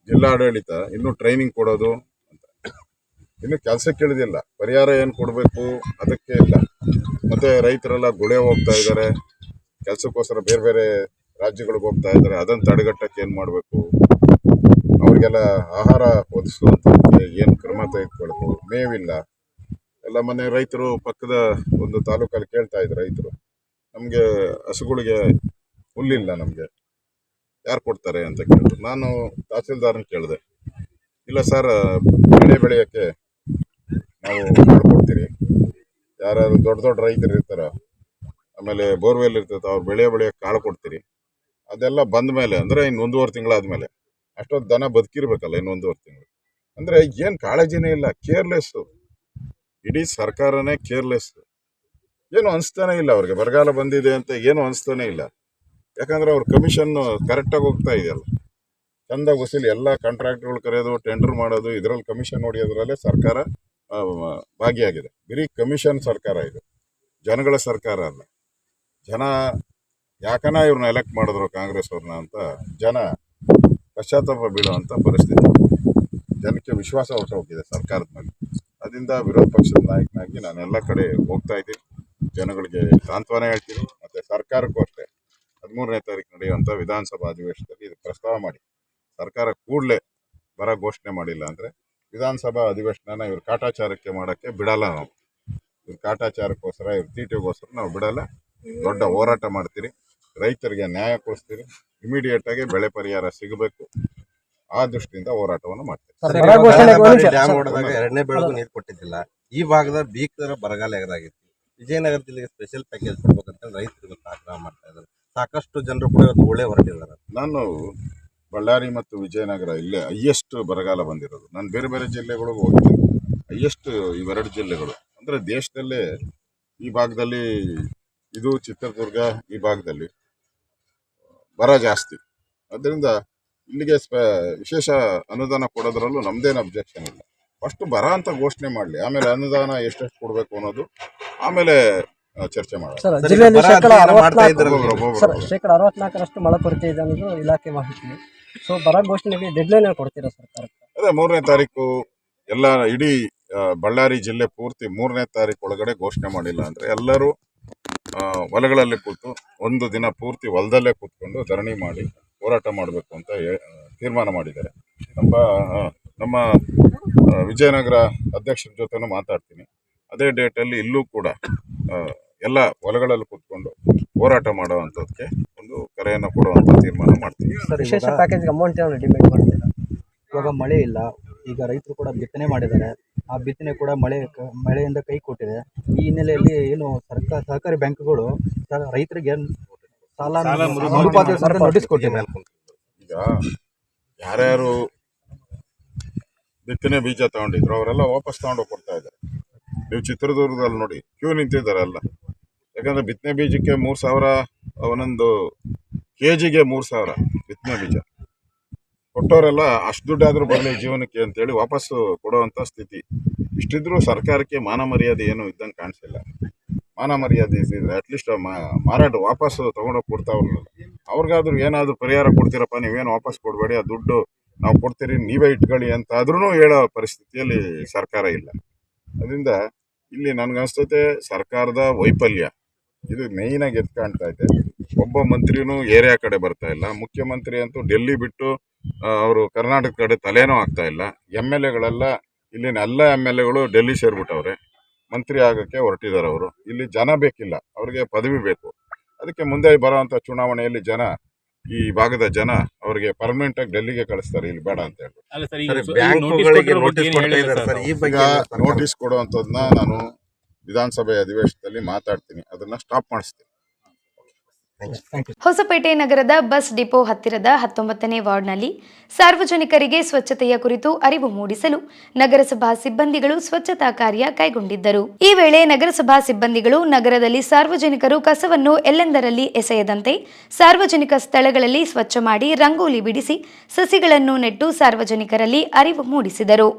ಜಿಲ್ಲಾಡಳಿತ ಇನ್ನೂ ಟ್ರೈನಿಂಗ್ ಕೊಡೋದು ಅಂತ ಇನ್ನು ಕೆಲಸಕ್ಕೆ ಇಳಿದಿಲ್ಲ. ಪರಿಹಾರ ಏನು ಕೊಡಬೇಕು ಅದಕ್ಕೆ ಇಲ್ಲ. ಮತ್ತು ರೈತರೆಲ್ಲ ಗುಳೆ ಹೋಗ್ತಾ ಇದ್ದಾರೆ, ಕೆಲಸಕ್ಕೋಸ್ಕರ ಬೇರೆ ಬೇರೆ ರಾಜ್ಯಗಳಿಗೆ ಹೋಗ್ತಾ ಇದ್ದಾರೆ. ಅದನ್ನು ತಡೆಗಟ್ಟಕ್ಕೆ ಏನು ಮಾಡಬೇಕು, ಅವ್ರಿಗೆಲ್ಲ ಆಹಾರ ಒದಗಿಸುವಂಥದ್ದಕ್ಕೆ ಏನು ಕ್ರಮ ತೆಗೆದುಕೊಳ್ಬೇಕು. ಮೇವಿಲ್ಲ. ಎಲ್ಲ ಮನೆ ರೈತರು ಪಕ್ಕದ ಒಂದು ತಾಲೂಕಲ್ಲಿ ಕೇಳ್ತಾ ಇದ್ರು ರೈತರು, ನಮಗೆ ಹಸುಗಳಿಗೆ ಹುಲ್ಲಿಲ್ಲ, ನಮಗೆ ಯಾರು ಕೊಡ್ತಾರೆ ಅಂತ ಕೇಳಿದ್ರು. ನಾನು ತಹಸೀಲ್ದಾರನ ಕೇಳಿದೆ, ಇಲ್ಲ ಸರ್, ಬೆಳೆ ಬೆಳೆಯೋಕ್ಕೆ ನಾವು ಮಾಡ್ಕೊಡ್ತೀರಿ, ಯಾರ್ಯಾರು ದೊಡ್ಡ ದೊಡ್ಡ ರೈತರು ಇರ್ತಾರೋ, ಆಮೇಲೆ ಬೋರ್ವೆಲ್ ಇರ್ತೈತೆ, ಅವ್ರು ಬೆಳೆಯೋಕ್ಕೆ ಕಾಳು ಕೊಡ್ತೀರಿ. ಅದೆಲ್ಲ ಬಂದ ಮೇಲೆ ಅಂದರೆ ಇನ್ನು 1.5 ತಿಂಗಳಾದಮೇಲೆ ಅಷ್ಟೊತ್ತು ದನ ಬದುಕಿರ್ಬೇಕಲ್ಲ, ಇನ್ನು 1.5 ತಿಂಗಳು. ಅಂದರೆ ಏನು ಕಾಳಜಿನೇ ಇಲ್ಲ, ಕೇರ್ಲೆಸ್ಸು. ಇಡೀ ಸರ್ಕಾರನೇ ಕೇರ್ಲೆಸ್. ಏನು ಅನಿಸ್ತಾನೆ ಇಲ್ಲ ಅವ್ರಿಗೆ, ಬರಗಾಲ ಬಂದಿದೆ ಅಂತ ಏನು ಅನಿಸ್ತಾನೆ ಇಲ್ಲ. ಯಾಕಂದರೆ ಅವ್ರ ಕಮಿಷನ್ನು ಕರೆಕ್ಟಾಗಿ ಹೋಗ್ತಾ ಇದೆಯಲ್ಲ, ಚಂದಾಗಿ ವಸೂಲಿ. ಎಲ್ಲ ಕಾಂಟ್ರಾಕ್ಟ್ಗಳು ಕರೆಯೋದು, ಟೆಂಡರ್ ಮಾಡೋದು, ಇದರಲ್ಲಿ ಕಮಿಷನ್ ಹೊಡೆಯೋದ್ರಲ್ಲೇ ಸರ್ಕಾರ ಭಾಗಿಯಾಗಿದೆ. ಬರೀ ಕಮಿಷನ್ ಸರ್ಕಾರ ಇದು, ಜನಗಳ ಸರ್ಕಾರ ಅಲ್ಲ. ಜನ ಯಾಕನ ಇವ್ರನ್ನ ಎಲೆಕ್ಟ್ ಮಾಡಿದ್ರು ಕಾಂಗ್ರೆಸ್ ಅವ್ರನ್ನ ಅಂತ ಜನ ಪಶ್ಚಾತ್ತಾಪ ಬೀಳುವಂಥ ಪರಿಸ್ಥಿತಿ. ಜನಕ್ಕೆ ವಿಶ್ವಾಸ ಹೊರಟೋಗಿದೆ ಸರ್ಕಾರದ ಮೇಲೆ. ಅದರಿಂದ ವಿರೋಧ ಪಕ್ಷದ ನಾಯಕನಾಗಿ ನಾನು ಎಲ್ಲ ಕಡೆ ಹೋಗ್ತಾ ಇದ್ದೀನಿ, ಜನಗಳಿಗೆ ಸಾಂತ್ವನ ಹೇಳ್ತೀನಿ. ಮತ್ತು ಸರ್ಕಾರಕ್ಕೂ ಅಷ್ಟೇ 13ನೇ ತಾರೀಕು ನಡೆಯುವಂಥ ವಿಧಾನಸಭಾ ಅಧಿವೇಶನದಲ್ಲಿ ಇದು ಪ್ರಸ್ತಾವ ಮಾಡಿ, ಸರ್ಕಾರ ಕೂಡಲೇ ಬರ ಘೋಷಣೆ ಮಾಡಿಲ್ಲ ಅಂದರೆ ವಿಧಾನಸಭಾ ಅಧಿವೇಶನನ ಇವ್ರ ಕಾಟಾಚಾರಕ್ಕೆ ಮಾಡೋಕ್ಕೆ ಬಿಡಲ್ಲ. ನಾವು ಇವ್ರ ಕಾಟಾಚಾರಕ್ಕೋಸ್ಕರ, ಇವ್ರ ತೀಟೆಗೋಸ್ಕರ ನಾವು ಬಿಡಲ್ಲ. ದೊಡ್ಡ ಹೋರಾಟ ಮಾಡ್ತೀರಿ, ರೈತರಿಗೆ ನ್ಯಾಯ ಕೊಡಿಸ್ತೀರಿ, ಇಮಿಡಿಯೇಟಾಗಿ ಬೆಳೆ ಪರಿಹಾರ ಸಿಗಬೇಕು. ಆ ದೃಷ್ಟಿಯಿಂದ ಹೋರಾಟವನ್ನು ಮಾಡ್ತೀವಿ.
ಡ್ಯಾಮ್ ಹೊಡೆದಾಗ 2ನೇ ಬೆಳೆಗೂ ನೀರು ಕೊಟ್ಟಿದ್ದಿಲ್ಲ. ಈ ಭಾಗದ ಭೀಕರ ಬರಗಾಲ ಎದುರಾಗಿತ್ತು. ವಿಜಯನಗರ ಜಿಲ್ಲೆಗೆ ಸ್ಪೆಷಲ್ ಪ್ಯಾಕೇಜ್ ಕೊಡ್ಬೇಕಂತ ರೈತರು ಇವತ್ತು ಆಗ್ರಹ ಮಾಡ್ತಾ ಇದ್ದಾರೆ. ಸಾಕಷ್ಟು ಜನರು ಕೂಡ ಇವತ್ತು ಒಳ್ಳೆ ಹೊರಟಿದ್ದಾರೆ.
ನಾನು ಬಳ್ಳಾರಿ ಮತ್ತು ವಿಜಯನಗರ ಇಲ್ಲೇ ಹೈಯೆಸ್ಟ್ ಬರಗಾಲ ಬಂದಿರೋದು. ನಾನು ಬೇರೆ ಬೇರೆ ಜಿಲ್ಲೆಗಳಿಗೆ ಹೋಗಿದ್ದೀನಿ, ಹೈಯೆಸ್ಟ್ ಇವೆರಡು ಜಿಲ್ಲೆಗಳು. ಅಂದರೆ ದೇಶದಲ್ಲೇ ಈ ಭಾಗದಲ್ಲಿ, ಇದು ಚಿತ್ರದುರ್ಗ ಈ ಭಾಗದಲ್ಲಿ ಬರ ಜಾಸ್ತಿ. ಅದರಿಂದ ಇಲ್ಲಿಗೆ ವಿಶೇಷ ಅನುದಾನ ಕೊಡೋದ್ರಲ್ಲೂ ನಮ್ಮದೇನು ಅಬ್ಜೆಕ್ಷನ್ ಇಲ್ಲ. ಫಸ್ಟ್ ಬರ ಅಂತ ಘೋಷಣೆ ಮಾಡಲಿ, ಆಮೇಲೆ ಅನುದಾನ ಎಷ್ಟೆಷ್ಟು ಕೊಡಬೇಕು ಅನ್ನೋದು ಆಮೇಲೆ ಚರ್ಚೆ ಮಾಡೋಣ.
ಜಿಲ್ಲೆಯಲ್ಲಿ ಶೇಕಡ 64% ಮಳೆ ಕೊರತೆ ಇದೆ ಅನ್ನೋದು ಇಲಾಖೆ ಮಾಹಿತಿ. ಸೊ ಬರ ಘೋಷಣೆಗೆ ಡೆಡ್ಲೈನ್ ಕೊಡ್ತೀರಾ ಸರ್ಕಾರಕ್ಕೆ?
ಅದೇ 3ನೇ ತಾರೀಕು ಎಲ್ಲ ಇಡೀ ಬಳ್ಳಾರಿ ಜಿಲ್ಲೆ ಪೂರ್ತಿ 3ನೇ ತಾರೀಕು ಒಳಗಡೆ ಘೋಷಣೆ ಮಾಡಿಲ್ಲ ಅಂದರೆ ಎಲ್ಲರೂ ಹೊಲಗಳಲ್ಲಿ ಕೂತು ಒಂದು ದಿನ ಪೂರ್ತಿ ಹೊಲದಲ್ಲೇ ಕೂತ್ಕೊಂಡು ಧರಣಿ ಮಾಡಿ ಹೋರಾಟ ಮಾಡಬೇಕು ಅಂತ ತೀರ್ಮಾನ ಮಾಡಿದ್ದಾರೆ. ನಮ್ಮ ವಿಜಯನಗರ ಅಧ್ಯಕ್ಷರ ಜೊತೆನೂ ಮಾತಾಡ್ತೀನಿ. ಅದೇ ಡೇಟಲ್ಲಿ ಇಲ್ಲೂ ಕೂಡ ಎಲ್ಲ ಹೊಲಗಳಲ್ಲಿ ಕೂತ್ಕೊಂಡು ಹೋರಾಟ ಮಾಡುವಂಥದ್ದಕ್ಕೆ ಒಂದು ಕರೆಯನ್ನು ಕೊಡುವಂಥ ತೀರ್ಮಾನ ಮಾಡ್ತೀವಿ.
ವಿಶೇಷ ಪ್ಯಾಕೇಜ್ ಅಮೌಂಟ್ ಡಿಮ್ಯಾಂಡ್ ಮಾಡ್ತೀರಾ? ಇವಾಗ ಮಳೆ ಇಲ್ಲ, ಈಗ ರೈತರು ಕೂಡ ಬಿತ್ತನೆ ಮಾಡಿದ್ದಾರೆ. ಆ ಬಿತ್ತನೆ ಕೂಡ ಮಳೆಯಿಂದ ಕೈ ಕೊಟ್ಟಿದೆ. ಈ ಹಿನ್ನೆಲೆಯಲ್ಲಿ ಏನು ಸಹಕಾರಿ ಬ್ಯಾಂಕ್ಗಳು ರೈತರಿಗೆ ಸಾಲ ನೋಟಿಸ್ ಕೊಟ್ಟಿದೆ.
ಈಗ ಯಾರ್ಯಾರು ಬಿತ್ತನೆ ಬೀಜ ತಗೊಂಡಿದ್ರು ಅವರೆಲ್ಲ ವಾಪಸ್ ತಗೊಂಡೋಗಿ ಕೊಡ್ತಾ ಇದ್ದಾರೆ. ನೀವು ಚಿತ್ರದುರ್ಗದಲ್ಲಿ ನೋಡಿ, ಕ್ಯೂ ನಿಂತಿದ್ದಾರೆ ಎಲ್ಲ. ಯಾಕಂದರೆ ಬಿತ್ತನೆ ಬೀಜಕ್ಕೆ 3,000, ಒಂದೊಂದು KGಗೆ 3,000 ಬಿತ್ತನೆ ಬೀಜ ಕೊಟ್ಟವರೆಲ್ಲ ಅಷ್ಟು ದುಡ್ಡಾದರೂ ಬರಲಿ ಜೀವನಕ್ಕೆ ಅಂತೇಳಿ ವಾಪಸ್ಸು ಕೊಡುವಂಥ ಸ್ಥಿತಿ. ಇಷ್ಟಿದ್ರೂ ಸರ್ಕಾರಕ್ಕೆ ಮಾನ ಮರ್ಯಾದೆ ಏನು ಇದ್ದಂಗೆ ಕಾಣಿಸಿಲ್ಲ. ಮಾನ ಮರ್ಯಾದೆ ಇದ್ದಿದ್ರೆ ಅಟ್ಲೀಸ್ಟ್ ಮಾರಾಟ ವಾಪಸ್ಸು ತೊಗೊಂಡೋಗಿ ಕೊಡ್ತಾವ್ರಲ್ಲ, ಅವ್ರಿಗಾದ್ರೂ ಏನಾದರೂ ಪರಿಹಾರ ಕೊಡ್ತೀರಪ್ಪ, ನೀವೇನು ವಾಪಸ್ ಕೊಡಬೇಡಿ, ಆ ದುಡ್ಡು ನಾವು ಕೊಡ್ತೀರಿ, ನೀವೇ ಇಟ್ಕೊಳ್ಳಿ ಅಂತ ಆದ್ರೂ ಹೇಳೋ ಪರಿಸ್ಥಿತಿಯಲ್ಲಿ ಸರ್ಕಾರ ಇಲ್ಲ. ಅದರಿಂದ ಇಲ್ಲಿ ನನಗನ್ಸ್ತೈತೆ ಸರ್ಕಾರದ ವೈಫಲ್ಯ ಇದು ಮೇಯ್ನಾಗಿ ಎದ್ದು ಕಾಣ್ತಾ ಇದೆ. ಒಬ್ಬ ಮಂತ್ರಿನೂ ಏರಿಯಾ ಕಡೆ ಬರ್ತಾ ಇಲ್ಲ. ಮುಖ್ಯಮಂತ್ರಿ ಅಂತೂ ಡೆಲ್ಲಿ ಬಿಟ್ಟು ಅವರು ಕರ್ನಾಟಕ ಕಡೆ ತಲೆನೂ ಆಗ್ತಾ ಇಲ್ಲ. MLAಗಳೆಲ್ಲ, ಇಲ್ಲಿನ ಎಲ್ಲ MLAಗಳು ಡೆಲ್ಲಿ ಸೇರಿಬಿಟ್ಟವ್ರೆ, ಮಂತ್ರಿ ಆಗೋಕ್ಕೆ ಹೊರಟಿದ್ದಾರೆ ಅವರು. ಇಲ್ಲಿ ಜನ ಬೇಕಿಲ್ಲ, ಅವ್ರಿಗೆ ಪದವಿ ಬೇಕು. ಅದಕ್ಕೆ ಮುಂದೆ ಬರೋವಂಥ ಚುನಾವಣೆಯಲ್ಲಿ ಜನ, ಈ ಭಾಗದ ಜನ ಅವರಿಗೆ ಪರ್ಮನೆಂಟ್ ಆಗಿ ಡೆಲ್ಲಿಗೆ ಕಳಿಸ್ತಾರೆ, ಇಲ್ಲಿ ಬೇಡ ಅಂತ ಹೇಳಿ. ನೋಟಿಸ್ ಕೊಡುವಂಥದ್ದನ್ನ ನಾನು ವಿಧಾನಸಭೆ ಅಧಿವೇಶನದಲ್ಲಿ ಮಾತಾಡ್ತೀನಿ, ಅದನ್ನ ಸ್ಟಾಪ್ ಮಾಡಿಸ್ತೀನಿ.
ಹೊಸಪೇಟೆ ನಗರದ ಬಸ್ ಡಿಪೋ ಹತ್ತಿರದ 19ನೇ ವಾರ್ಡ್ನಲ್ಲಿ ಸಾರ್ವಜನಿಕರಿಗೆ ಸ್ವಚ್ಛತೆಯ ಕುರಿತು ಅರಿವು ಮೂಡಿಸಲು ನಗರಸಭಾ ಸಿಬ್ಬಂದಿಗಳು ಸ್ವಚ್ಛತಾ ಕಾರ್ಯ ಕೈಗೊಂಡಿದ್ದರು. ಈ ವೇಳೆ ನಗರಸಭಾ ಸಿಬ್ಬಂದಿಗಳು ನಗರದಲ್ಲಿ ಸಾರ್ವಜನಿಕರು ಕಸವನ್ನು ಎಲ್ಲೆಂದರಲ್ಲಿ ಎಸೆಯದಂತೆ ಸಾರ್ವಜನಿಕ ಸ್ಥಳಗಳಲ್ಲಿ ಸ್ವಚ್ಛ ಮಾಡಿ ರಂಗೋಲಿ ಬಿಡಿಸಿ ಸಸಿಗಳನ್ನು ನೆಟ್ಟು ಸಾರ್ವಜನಿಕರಲ್ಲಿ ಅರಿವು ಮೂಡಿಸಿದರು.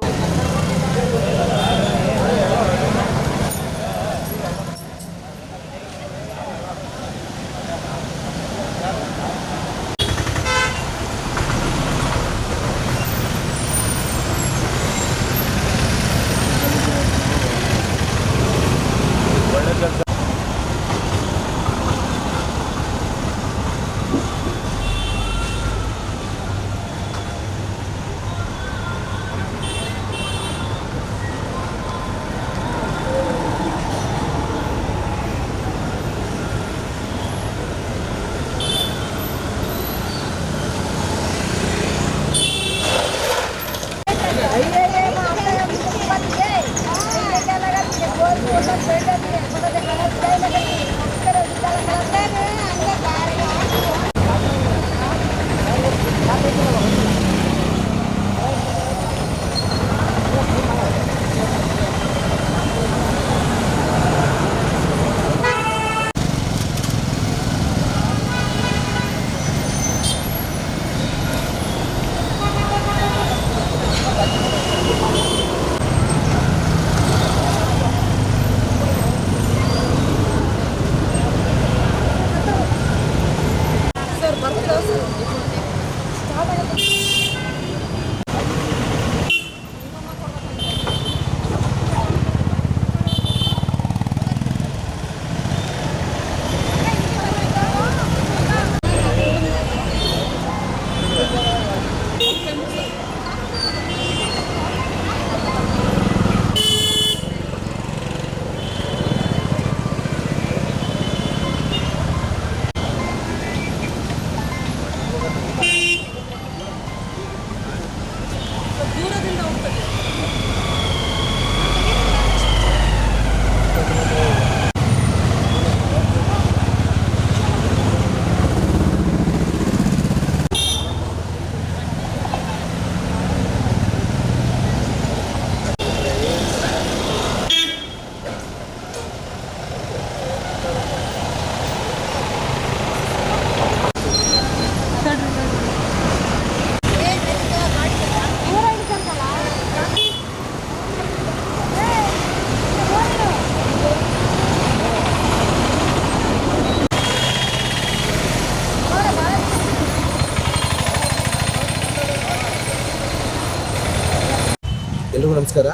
ಎಲ್ರಿಗೂ ನಮಸ್ಕಾರ.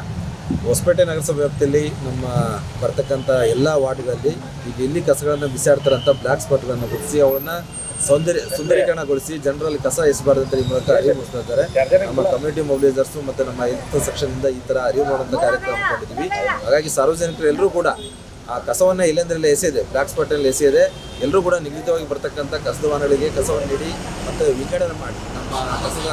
ಹೊಸಪೇಟೆ ನಗರಸಭೆ ವ್ಯಾಪ್ತಿಯಲ್ಲಿ ನಮ್ಮ ಬರ್ತಕ್ಕಂಥ ಎಲ್ಲ ವಾರ್ಡ್ಗಳಲ್ಲಿ ಈಗ ಎಲ್ಲಿ ಕಸಗಳನ್ನು ಬಿಸಾಡ್ತಾರಂಥ ಬ್ಲ್ಯಾಕ್ ಸ್ಪಾಟ್ಗಳನ್ನು ಗುರುತಿಸಿ ಅವುಗಳನ್ನು ಸುಂದರೀಕರಣಗೊಳಿಸಿ ಜನರಲ್ಲಿ ಕಸ ಎಸಬಾರ್ದು ಅಂತ ಈ ಮೂಲಕ ಅರಿವು ಮೂಡಿಸ್ತಾ ಇದ್ದಾರೆ. ನಮ್ಮ ಕಮ್ಯುನಿಟಿ ಮೊಬಿಲೈಸರ್ಸು ಮತ್ತು ನಮ್ಮ ಹೆಲ್ತ್ ಸೆಕ್ಷನ್ನಿಂದ ಈ ಥರ ಅರಿವು ಮಾಡುವಂಥ ಕಾರ್ಯಕ್ರಮ ಮಾಡಿದ್ದೀವಿ. ಹಾಗಾಗಿ ಸಾರ್ವಜನಿಕರು ಎಲ್ಲರೂ ಕೂಡ ಆ ಕಸವನ್ನು ಎಲ್ಲೆಂದರೆಲ್ಲ ಎಸೆಯಿದೆ, ಬ್ಲ್ಯಾಕ್ ಸ್ಪಾಟಲ್ಲಿ ಎಸೆಯದೆ ಎಲ್ಲರೂ ಕೂಡ ನಿಗದಿತವಾಗಿ ಬರ್ತಕ್ಕಂಥ ಕಸದ ವಾಹನಗಳಿಗೆ ಕಸವನ್ನು ನೀಡಿ ಮತ್ತು ವಿಂಗಡಣೆ ಮಾಡಿ ನಮ್ಮ ಕಸದ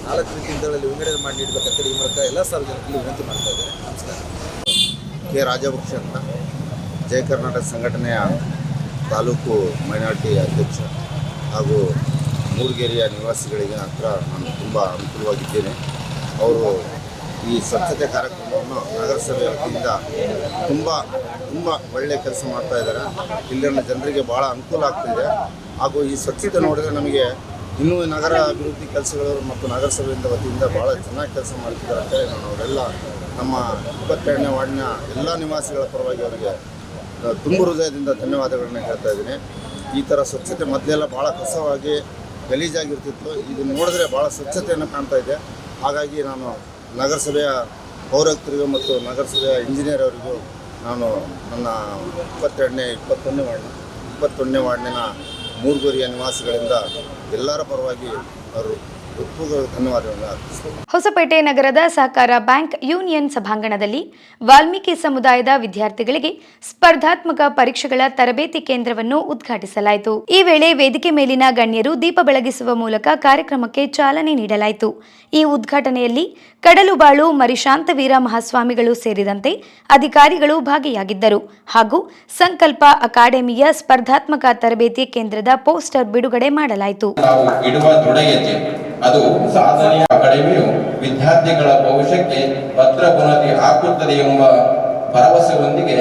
4 ರೀತಿಯಿಂದರಲ್ಲಿ ವಿಂಗಡಣೆ ಮಾಡಿ ನೀಡಬೇಕಂತೇಳಿ ಈ ಮೂಲಕ ಎಲ್ಲ ಸಾರ್ವಜನಿಕರಲ್ಲಿ ವಿನಂತಿ ಮಾಡ್ತಾ ಇದ್ದಾರೆ. ನಮಸ್ಕಾರ.
ಕೆ ರಾಜಭಕ್ಷ ಅಂತ, ಜಯ ಕರ್ನಾಟಕ ಸಂಘಟನೆಯ ತಾಲೂಕು ಮೈನಾರಿಟಿ ಅಧ್ಯಕ್ಷ ಹಾಗೂ ಮೂಡಿಗೆರೆಯ ನಿವಾಸಿಗಳಿಗೆ ಹತ್ರ ನಾನು ತುಂಬ ಅನುಕೂಲವಾಗಿದ್ದೇನೆ. ಅವರು ಈ ಸ್ವಚ್ಛತೆ ಕಾರ್ಯಕ್ರಮವನ್ನು ನಗರಸಭೆ ವತಿಯಿಂದ ತುಂಬ ಒಳ್ಳೆಯ ಕೆಲಸ ಮಾಡ್ತಾ ಇದ್ದಾರೆ. ಇಲ್ಲಿನ ಜನರಿಗೆ ಭಾಳ ಅನುಕೂಲ ಆಗ್ತಿದೆ. ಹಾಗೂ ಈ ಸ್ವಚ್ಛತೆ ನೋಡಿದರೆ ನಮಗೆ ಇನ್ನೂ ನಗರ ಅಭಿವೃದ್ಧಿ ಕೆಲಸಗಳು ಮತ್ತು ನಗರಸಭೆಯಿಂದ ವತಿಯಿಂದ ಭಾಳ ಚೆನ್ನಾಗಿ ಕೆಲಸ ಮಾಡ್ತಿದ್ದಾರೆ ಅಂತೇಳಿ ನಾನು ಅವರೆಲ್ಲ ನಮ್ಮ 22ನೇ ವಾರ್ಡ್ನ ಎಲ್ಲ ನಿವಾಸಿಗಳ ಪರವಾಗಿ ಅವರಿಗೆ ತುಂಬ ಹೃದಯದಿಂದ ಧನ್ಯವಾದಗಳನ್ನ ಹೇಳ್ತಾ ಇದ್ದೀನಿ. ಈ ಥರ ಸ್ವಚ್ಛತೆ ಮೊದಲೆಲ್ಲ ಭಾಳ ಕಸವಾಗಿ ಗಲೀಜಾಗಿರ್ತಿತ್ತು. ಇದನ್ನು ನೋಡಿದ್ರೆ ಭಾಳ ಸ್ವಚ್ಛತೆಯನ್ನು ಕಾಣ್ತಾ ಇದೆ. ಹಾಗಾಗಿ ನಾನು ನಗರಸಭೆಯ ಪೌರಾಯುಕ್ತರಿಗೂ ಮತ್ತು ನಗರಸಭೆಯ ಇಂಜಿನಿಯರ್ ಅವರಿಗೂ ನಾನು ನನ್ನ 21ನೇ ವಾರ್ಡಿನ ಮೂರ್ಗುರಿಯ ನಿವಾಸಿಗಳಿಂದ ಎಲ್ಲರ ಪರವಾಗಿ ಅವರು ಧನ್ಯವಾದಗಳನ್ನು ಅರ್ಪಿಸುತ್ತೇನೆ.
ಹೊಸಪೇಟೆ ನಗರದ ಸಹಕಾರ ಬ್ಯಾಂಕ್ ಯೂನಿಯನ್ ಸಭಾಂಗಣದಲ್ಲಿ ವಾಲ್ಮೀಕಿ ಸಮುದಾಯದ ವಿದ್ಯಾರ್ಥಿಗಳಿಗೆ ಸ್ಪರ್ಧಾತ್ಮಕ ಪರೀಕ್ಷೆಗಳ ತರಬೇತಿ ಕೇಂದ್ರವನ್ನು ಉದ್ಘಾಟಿಸಲಾಯಿತು. ಈ ವೇಳೆ ವೇದಿಕೆ ಮೇಲಿನ ಗಣ್ಯರು ದೀಪ ಬೆಳಗಿಸುವ ಮೂಲಕ ಕಾರ್ಯಕ್ರಮಕ್ಕೆ ಚಾಲನೆ ನೀಡಲಾಯಿತು. ಈ ಉದ್ಘಾಟನೆಯಲ್ಲಿ ಕಡಲುಬಾಳು ಮರಿಶಾಂತವೀರ ಮಹಾಸ್ವಾಮಿಗಳು ಸೇರಿದಂತೆ ಅಧಿಕಾರಿಗಳು ಭಾಗಿಯಾಗಿದ್ದರು. ಹಾಗೂ ಸಂಕಲ್ಪ ಅಕಾಡೆಮಿಯ ಸ್ಪರ್ಧಾತ್ಮಕ ತರಬೇತಿ ಕೇಂದ್ರದ ಪೋಸ್ಟರ್ ಬಿಡುಗಡೆ ಮಾಡಲಾಯಿತು.
ಅದು ಸಾಧನೆಯ ಅಕಾಡೆಮಿಯು ವಿದ್ಯಾರ್ಥಿಗಳ ಭವಿಷ್ಯಕ್ಕೆ ಭದ್ರ ಬುನಾದಿ ಹಾಕುತ್ತದೆ ಎಂಬ ಭರವಸೆಯೊಂದಿಗೆ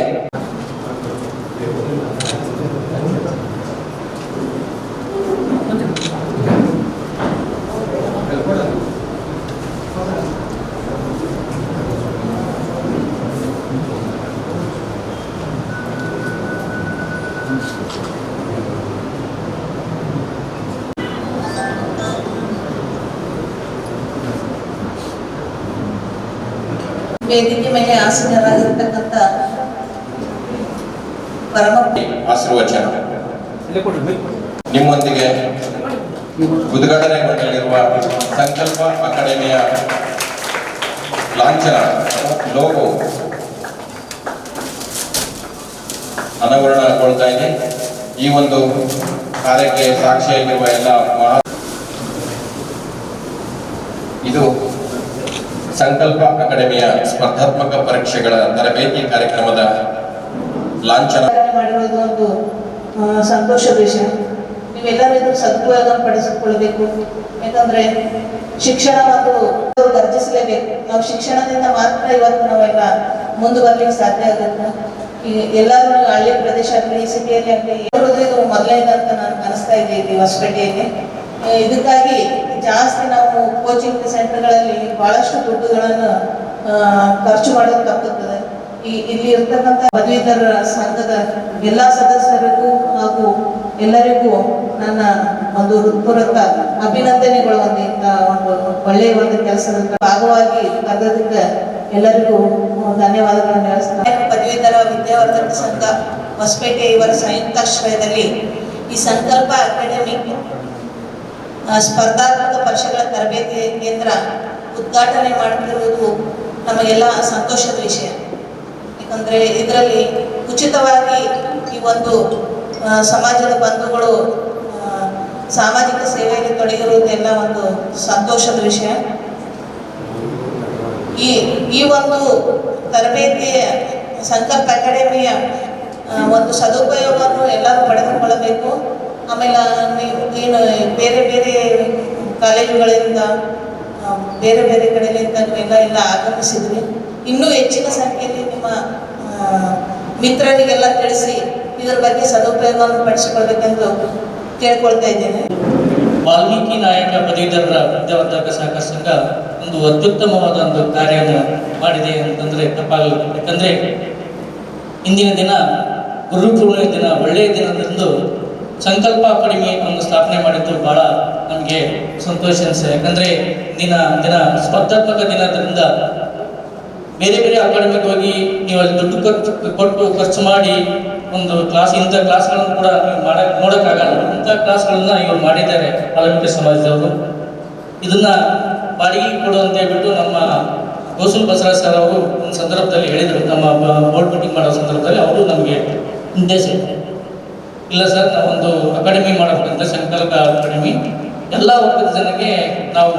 ವೇದಿಕೆ ಮೇಲೆ ಆಸೀನರಾಗಿರ್ತಕ್ಕಂಥ ಪರಮ
ಆಶೀರ್ವಚನ ನಿಮ್ಮೊಂದಿಗೆ ಉದ್ಘಾಟನೆಗೊಂಡಿರುವ ಸಂಕಲ್ಪ ಅಕಾಡೆಮಿಯ ಲಾಂಛನ ಲೋಗೋ ಅನಾವರಣಗೊಳ್ತಾ ಇದೆ. ಈ ಒಂದು ಕಾರ್ಯಕ್ಕೆ ಸಾಕ್ಷಿಯಾಗಿರುವ ಎಲ್ಲ ಇದು ಸಂಕಲ್ಪ ಅಕಾಡೆಮಿಯ ಸ್ಪರ್ಧಾತ್ಮಕ ಪರೀಕ್ಷೆಗಳ ತರಬೇತಿ ಕಾರ್ಯಕ್ರಮದ ಲಾಂಛನ
ಮಾಡಿರೋದು ಒಂದು ಸಂತೋಷದ ವಿಷಯ. ನೀವೆಲ್ಲರೂ ಇದನ್ನು ಸದುಪಯೋಗ ಪಡಿಸಿಕೊಳ್ಳಬೇಕು. ಯಾಕಂದ್ರೆ ಶಿಕ್ಷಣ ಒಂದು ಗರ್ಜಿಸಲೇಬೇಕು. ನಾವು ಶಿಕ್ಷಣದಿಂದ ಮಾತ್ರ ಇವತ್ತು ನಾವೆಲ್ಲ ಮುಂದೆ ಬರ್ಲಿಕ್ಕೆ ಸಾಧ್ಯ ಆಗುತ್ತೆ. ಈಗ ಎಲ್ಲರೂ ಹಳ್ಳಿ ಪ್ರದೇಶ ಆಗಲಿ ಸಿಟಿಯಲ್ಲಿ ಆಗಲಿ ಇದು ಮೊದಲನೇದಂತ ನಾನು ಅನಿಸ್ತಾ ಇದ್ದೀವಿ ಹೊಸಪೇಟೆಯಲ್ಲಿ. ಇದಕ್ಕಾಗಿ ಜಾಸ್ತಿ ನಾವು ಕೋಚಿಂಗ್ ಸೆಂಟರ್ಗಳಲ್ಲಿ ಬಹಳಷ್ಟು ದುಡ್ಡುಗಳನ್ನು ಖರ್ಚು ಮಾಡೋದಕ್ಕಾಗುತ್ತದೆ. ಇಲ್ಲಿ ಇರ್ತಕ್ಕಂಥ ಪದವೀಧರ ಸಂಘದ ಎಲ್ಲ ಸದಸ್ಯರಿಗೂ ಹಾಗೂ ಎಲ್ಲರಿಗೂ ನನ್ನ ಒಂದು ಹೃತ್ಪೂರ್ವಕ ಅಭಿನಂದನೆಗಳು. ಒಂದು ಒಳ್ಳೆಯ ಒಂದು ಕೆಲಸದ ಭಾಗವಾಗಿ ಕರೆದಕ್ಕೆ ಎಲ್ಲರಿಗೂ ಧನ್ಯವಾದಗಳನ್ನು ಹೇಳ್ತಾರೆ. ಪದವೀಧರ ವಿದ್ಯಾವರ್ಧಕ ಸಂಘ ಹೊಸಪೇಟೆ ಇವರ ಸಂಯುಕ್ತಾಶ್ರಯದಲ್ಲಿ ಈ ಸಂಕಲ್ಪ ಅಕಾಡೆಮಿಕ್ ಸ್ಪರ್ಧಾತ್ಮಕ ಪರೀಕ್ಷೆಗಳ ತರಬೇತಿ ಕೇಂದ್ರ ಉದ್ಘಾಟನೆ ಮಾಡುತ್ತಿರುವುದು ನಮಗೆಲ್ಲ ಸಂತೋಷದ ವಿಷಯ. ಯಾಕಂದರೆ ಇದರಲ್ಲಿ ಉಚಿತವಾಗಿ ಈ ಒಂದು ಸಮಾಜದ ಬಂಧುಗಳು ಸಾಮಾಜಿಕ ಸೇವೆಯಲ್ಲಿ ತೊಡಗಿರುವುದೆಲ್ಲ ಒಂದು ಸಂತೋಷದ ವಿಷಯ. ಈ ಒಂದು ತರಬೇತಿಯ ಸಂಕಲ್ಪ ಅಕಾಡೆಮಿಯ ಒಂದು ಸದುಪಯೋಗವನ್ನು ಎಲ್ಲರೂ ಪಡೆದುಕೊಳ್ಳಬೇಕು. ಆಮೇಲೆ ನೀವು ಏನು ಬೇರೆ ಬೇರೆ ಕಾಲೇಜುಗಳಿಂದ ಬೇರೆ ಬೇರೆ ಕಡೆಯಿಂದ ನೀವೆಲ್ಲ ಆಗಮಿಸಿದ್ರಿ. ಇನ್ನೂ ಹೆಚ್ಚಿನ ಸಂಖ್ಯೆಯಲ್ಲಿ ನಿಮ್ಮ ಮಿತ್ರರಿಗೆಲ್ಲ ತಿಳಿಸಿ ಇದರ ಬಗ್ಗೆ ಸದುಪಯೋಗವನ್ನು ಪಡಿಸಿಕೊಳ್ಬೇಕೆಂದು ಕೇಳ್ಕೊಳ್ತಾ ಇದ್ದೇನೆ.
ವಾಲ್ಮೀಕಿ ನಾಯಕ ಪದವೀಧರರ ವಿದ್ಯಾವರ್ಧಕ ಸಹಕಾರ ಸಂಘ ಒಂದು ಅತ್ಯುತ್ತಮವಾದ ಒಂದು ಕಾರ್ಯವನ್ನು ಮಾಡಿದೆ ಅಂತಂದರೆ ತಪ್ಪಾಗಲ್ಲ. ಯಾಕಂದರೆ ಇಂದಿನ ದಿನ ಗುರುಪೂರ್ಣಿಮೆ ದಿನ, ಒಳ್ಳೆಯ ದಿನದಂದು ಸಂಕಲ್ಪ ಅಕಾಡೆಮಿ ಒಂದು ಸ್ಥಾಪನೆ ಮಾಡಿದ್ದು ಭಾಳ ನಮಗೆ ಸಂತೋಷ ಅನಿಸಿದೆ. ಯಾಕಂದರೆ ದಿನ ಸ್ಪರ್ಧಾತ್ಮಕ ದಿನದಿಂದ ಬೇರೆ ಬೇರೆ ಅಕಾಡೆಮಿಗೆ ಹೋಗಿ ನೀವು ಅಲ್ಲಿ ದುಡ್ಡು ಖರ್ಚು ಮಾಡಿ ಒಂದು ಇಂಥ ಕ್ಲಾಸ್ಗಳನ್ನು ಕೂಡ ನೀವು ನೋಡೋಕ್ಕಾಗಲ್ಲ. ಇಂಥ ಕ್ಲಾಸ್ಗಳನ್ನ ಇವರು ಮಾಡಿದ್ದಾರೆ ವಾಲ್ಮೀಕಿ ಸಮಾಜದವರು. ಇದನ್ನ ಬಾಡಿಗೆ ಕೊಡು ಅಂತ ಹೇಳ್ಬಿಟ್ಟು ನಮ್ಮ ಗೋಸುಲ್ ಬಸವರಾಜ್ ಸರ್ ಅವರು ಒಂದು ಸಂದರ್ಭದಲ್ಲಿ ಹೇಳಿದರು. ನಮ್ಮ ಬೋರ್ಡ್ ಮೀಟಿಂಗ್ ಮಾಡೋ ಸಂದರ್ಭದಲ್ಲಿ ಅವರು ನಮಗೆ ನಿರ್ದೇಶ ಇಲ್ಲ ಸರ್, ನಾವೊಂದು ಅಕಾಡೆಮಿ ಮಾಡಬೇಕಂತ ಸಂಕಲ್ಪ ಅಕಾಡೆಮಿ ಎಲ್ಲ ವರ್ಗದ ಜನಕ್ಕೆ ನಾವು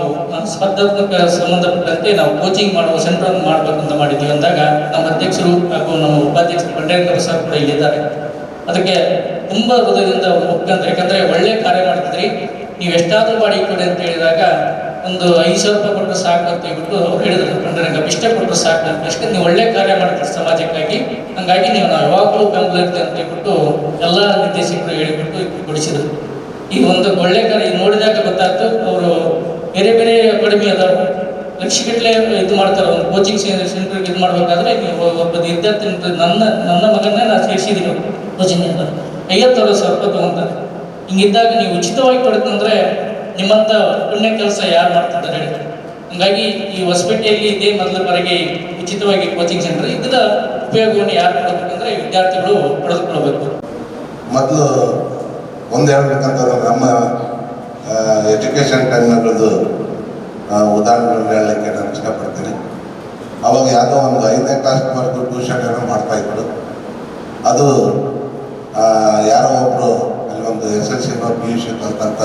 ಸ್ಪರ್ಧಾತ್ಮಕ ಸಂಬಂಧಪಟ್ಟಂತೆ ನಾವು ಕೋಚಿಂಗ್ ಮಾಡುವ ಸೆಂಟರ್ ಮಾಡಬೇಕಂತ ಮಾಡಿದ್ದೀವಿ ಅಂದಾಗ ನಮ್ಮ ಅಧ್ಯಕ್ಷರು ಹಾಗೂ ನಮ್ಮ ಉಪಾಧ್ಯಕ್ಷರು ಪಂಡೇಂದ್ರ ಸರ್ ಕೂಡ ಇಲ್ಲಿದ್ದಾರೆ. ಅದಕ್ಕೆ ತುಂಬ ಹೃದಯದಿಂದ ಒಪ್ಕೊಂಡ್ರೆ, ಯಾಕಂದರೆ ಒಳ್ಳೆ ಕಾರ್ಯ ಮಾಡ್ತಿದ್ರಿ, ನೀವು ಎಷ್ಟಾದರೂ ಬಾಡಿಗೆ ಕೊಡಿ ಅಂತ ಹೇಳಿದಾಗ ಒಂದು 5,000 ರೂಪಾಯಿ ಕೊಟ್ಟರೆ ಸಾಕು ಅಂತ ಹೇಳ್ಬಿಟ್ಟು ಅವ್ರು ಹೇಳಿದ್ರು. ಪಂಡೇಂದ್ರ ಇಷ್ಟೇ ಕೊಟ್ಟರೆ ಸಾಕು ಅಂತ. ಅಷ್ಟೇ ನೀವು ಒಳ್ಳೆ ಕಾರ್ಯ ಮಾಡ್ತೀರಿ ಸಮಾಜಕ್ಕಾಗಿ, ಹಂಗಾಗಿ ನೀವು ನಾವು ಯಾವಾಗಲೂ ಬೆಂಬಲ ಇರ್ತೀವಿ ಅಂತ ಹೇಳ್ಬಿಟ್ಟು ಎಲ್ಲ ನಿರ್ದೇಶಕರು ಹೇಳಿಬಿಟ್ಟು ಕೊಡಿಸಿದ್ರು. ಈ ಒಂದು ಒಳ್ಳೆ ಕಾರ್ಯ ನೋಡಿದಾಗ ಗೊತ್ತಾಯ್ತು. ಅವರು ಬೇರೆ ಬೇರೆ ಅಕಾಡೆಮಿ ಅದಾವೆ, ಲಕ್ಷಗಟ್ಟಲೆ ಇದು ಮಾಡ್ತಾರೆ. ಒಂದು ಕೋಚಿಂಗ್ ಸೆಂಟರ್ಗೆ ಇದು ಮಾಡಬೇಕಾದ್ರೆ ನೀವು ಒಬ್ಬ ವಿದ್ಯಾರ್ಥಿ ನನ್ನ ಮಗನ್ನೇ ನಾನು ಸೇರಿಸಿದ್ದೀನಿ ಕೋಚಿಂಗ್ ಸೆಂಟರ್, 50,000 ರೂಪಾಯಿ ತೊಗೊತಾರೆ. ಹಿಂಗಿದ್ದಾಗ ನೀವು ಉಚಿತವಾಗಿ ಕೊಡುತ್ತಂದರೆ ನಿಮ್ಮಂಥ ಪುಣ್ಯ ಕೆಲಸ ಯಾರು ಮಾಡ್ತಿದ್ದಾರೆ ಹೇಳಿ. ಹಂಗಾಗಿ ಈ ಹೊಸಪೇಟೆಯಲ್ಲಿ ಇದೇ ಮೊದಲ ಬಾರಿಗೆ ಉಚಿತವಾಗಿ ಕೋಚಿಂಗ್ ಸೆಂಟರ್, ಇದರ ಉಪಯೋಗವನ್ನು ಯಾರು ಕೊಡಬೇಕಂದ್ರೆ ವಿದ್ಯಾರ್ಥಿಗಳು ಪಡೆದುಕೊಳ್ಬೇಕು.
ಮೊದಲು ಒಂದು ಹೇಳ್ಬೇಕಂತಂದ್ರೆ ನಮ್ಮ ಎಜುಕೇಷನ್ ಟೈಮ್ನದ್ದು ಉದಾಹರಣೆಗಳನ್ನ ಹೇಳಲಿಕ್ಕೆ ನಾನು ಇಷ್ಟಪಡ್ತೀನಿ. ಅವಾಗ ಯಾವುದೋ ಒಂದು 5ನೇ ಕ್ಲಾಸ್ವರೆಗೂ ಟ್ಯೂಷನ್ ಏನೋ ಮಾಡ್ತಾಯಿದ್ರು. ಅದು ಯಾರೋ ಒಬ್ಬರು ಅಲ್ಲಿ ಒಂದು SSLC PUC ಕಲ್ತಂಥ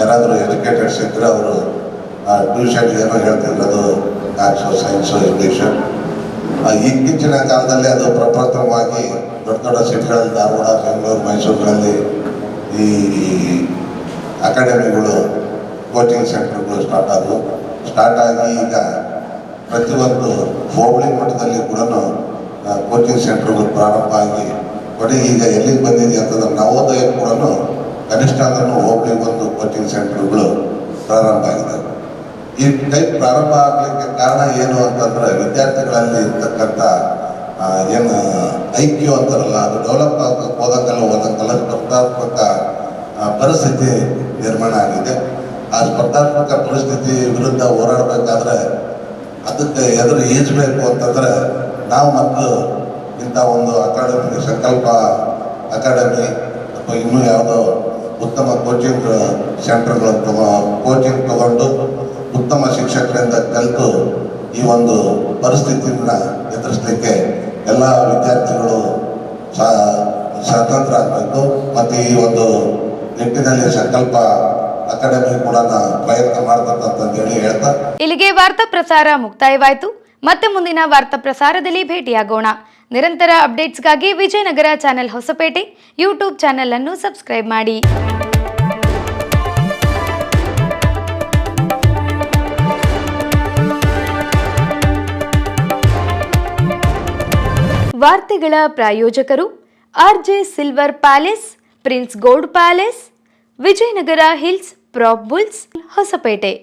ಯಾರಾದರೂ ಎಜುಕೇಟೆಡ್ಸ್ ಇದ್ದರೆ ಅವರು ಟ್ಯೂಷನ್ ಏನೋ ಹೇಳ್ತಿದ್ರು. ಅದು ಮ್ಯಾಥ್ಸು, ಸೈನ್ಸು, ಇಂಗ್ಲೀಷು. ಇತ್ತೀಚಿನ ಕಾಲದಲ್ಲಿ ಅದು ಪ್ರಪ್ರಥಮವಾಗಿ ದೊಡ್ಡ ದೊಡ್ಡ ಸಿಟಿಗಳಲ್ಲಿ, ಧಾರವಾಡ, ಬೆಂಗಳೂರು, ಮೈಸೂರುಗಳಲ್ಲಿ ಈ ಅಕಾಡೆಮಿಗಳು, ಕೋಚಿಂಗ್ ಸೆಂಟರ್ಗಳು ಸ್ಟಾರ್ಟ್ ಆಗಿ ಈಗ ಪ್ರತಿಯೊಂದು ಹೋಬಳಿ ಮಟ್ಟದಲ್ಲಿ ಕೂಡ ಕೋಚಿಂಗ್ ಸೆಂಟರ್ಗಳು ಪ್ರಾರಂಭ ಆಗಿ ಕೊಡಿ ಈಗ ಎಲ್ಲಿಗೆ ಬಂದಿದೆ ಅಂತಂದ್ರೆ ನವೋದಯ ಕೂಡ ಕನಿಷ್ಠ ಅಂದ್ರೂ ಹೋಬಳಿಗೊಂದು ಕೋಚಿಂಗ್ ಸೆಂಟರ್ಗಳು ಪ್ರಾರಂಭ ಆಗಿದೆ. ಈ ಟೈಪ್ ಪ್ರಾರಂಭ ಆಗಲಿಕ್ಕೆ ಕಾರಣ ಏನು ಅಂತಂದರೆ ವಿದ್ಯಾರ್ಥಿಗಳಲ್ಲಿ ಇರ್ತಕ್ಕಂಥ ಏನು ಐಕ್ಯೂ ಅಂತಾರಲ್ಲ, ಅದು ಡೆವಲಪ್ ಆಗಕ್ಕೆ ಹೋದಂಗೆಲ್ಲ ಸ್ಪರ್ಧಾತ್ಮಕ ಪರಿಸ್ಥಿತಿ ನಿರ್ಮಾಣ ಆಗಿದೆ. ಆ ಸ್ಪರ್ಧಾತ್ಮಕ ಪರಿಸ್ಥಿತಿ ವಿರುದ್ಧ ಹೋರಾಡಬೇಕಾದ್ರೆ ಅದಕ್ಕೆ ಎದುರು ಈಜಬೇಕು ಅಂತಂದರೆ ನಾವು ಮತ್ತು ಇಂಥ ಒಂದು ಅಕಾಡೆಮಿ, ಸಂಕಲ್ಪ ಅಕಾಡೆಮಿ ಅಥವಾ ಇನ್ನೂ ಯಾವುದೋ ಉತ್ತಮ ಕೋಚಿಂಗ್ ಸೆಂಟರ್ಗಳು ಕೋಚಿಂಗ್ ತಗೊಂಡು ಉತ್ತಮ ಶಿಕ್ಷಕರಿಂದ ಕಲಿತು ಈ ಒಂದು ಪರಿಸ್ಥಿತಿಯನ್ನು ಎದುರಿಸಲಿಕ್ಕೆ ಎಲ್ಲ ವಿದ್ಯಾರ್ಥಿಗಳು ಸ್ವತಂತ್ರ ಆಗಬೇಕು. ಮತ್ತು ಈ ಒಂದು ನಿಟ್ಟಿನಲ್ಲಿ ಸಂಕಲ್ಪ ಅಕಾಡೆಮಿ ಕೂಡ ಪ್ರಯತ್ನ ಮಾಡ್ತಕ್ಕಂತಂದೇಳಿ ಹೇಳ್ತಾ
ಇಲ್ಲಿಗೆ ವಾರ್ತಾ ಪ್ರಸಾರ ಮುಕ್ತಾಯವಾಯಿತು. ಮತ್ತೆ ಮುಂದಿನ ವಾರ್ತಾ ಪ್ರಸಾರದಲ್ಲಿ ಭೇಟಿಯಾಗೋಣ. ನಿರಂತರ ಅಪ್ಡೇಟ್ಸ್ಗಾಗಿ Vijayanagara channel Hosapete YouTube channel ಅನ್ನು ಸಬ್ಸ್ಕ್ರೈಬ್ ಮಾಡಿ. ವಾರ್ತೆಗಳ ಪ್ರಾಯೋಜಕರು RJ silver palace, prince gold palace, Vijayanagara hills, prop bulls, Hosapete.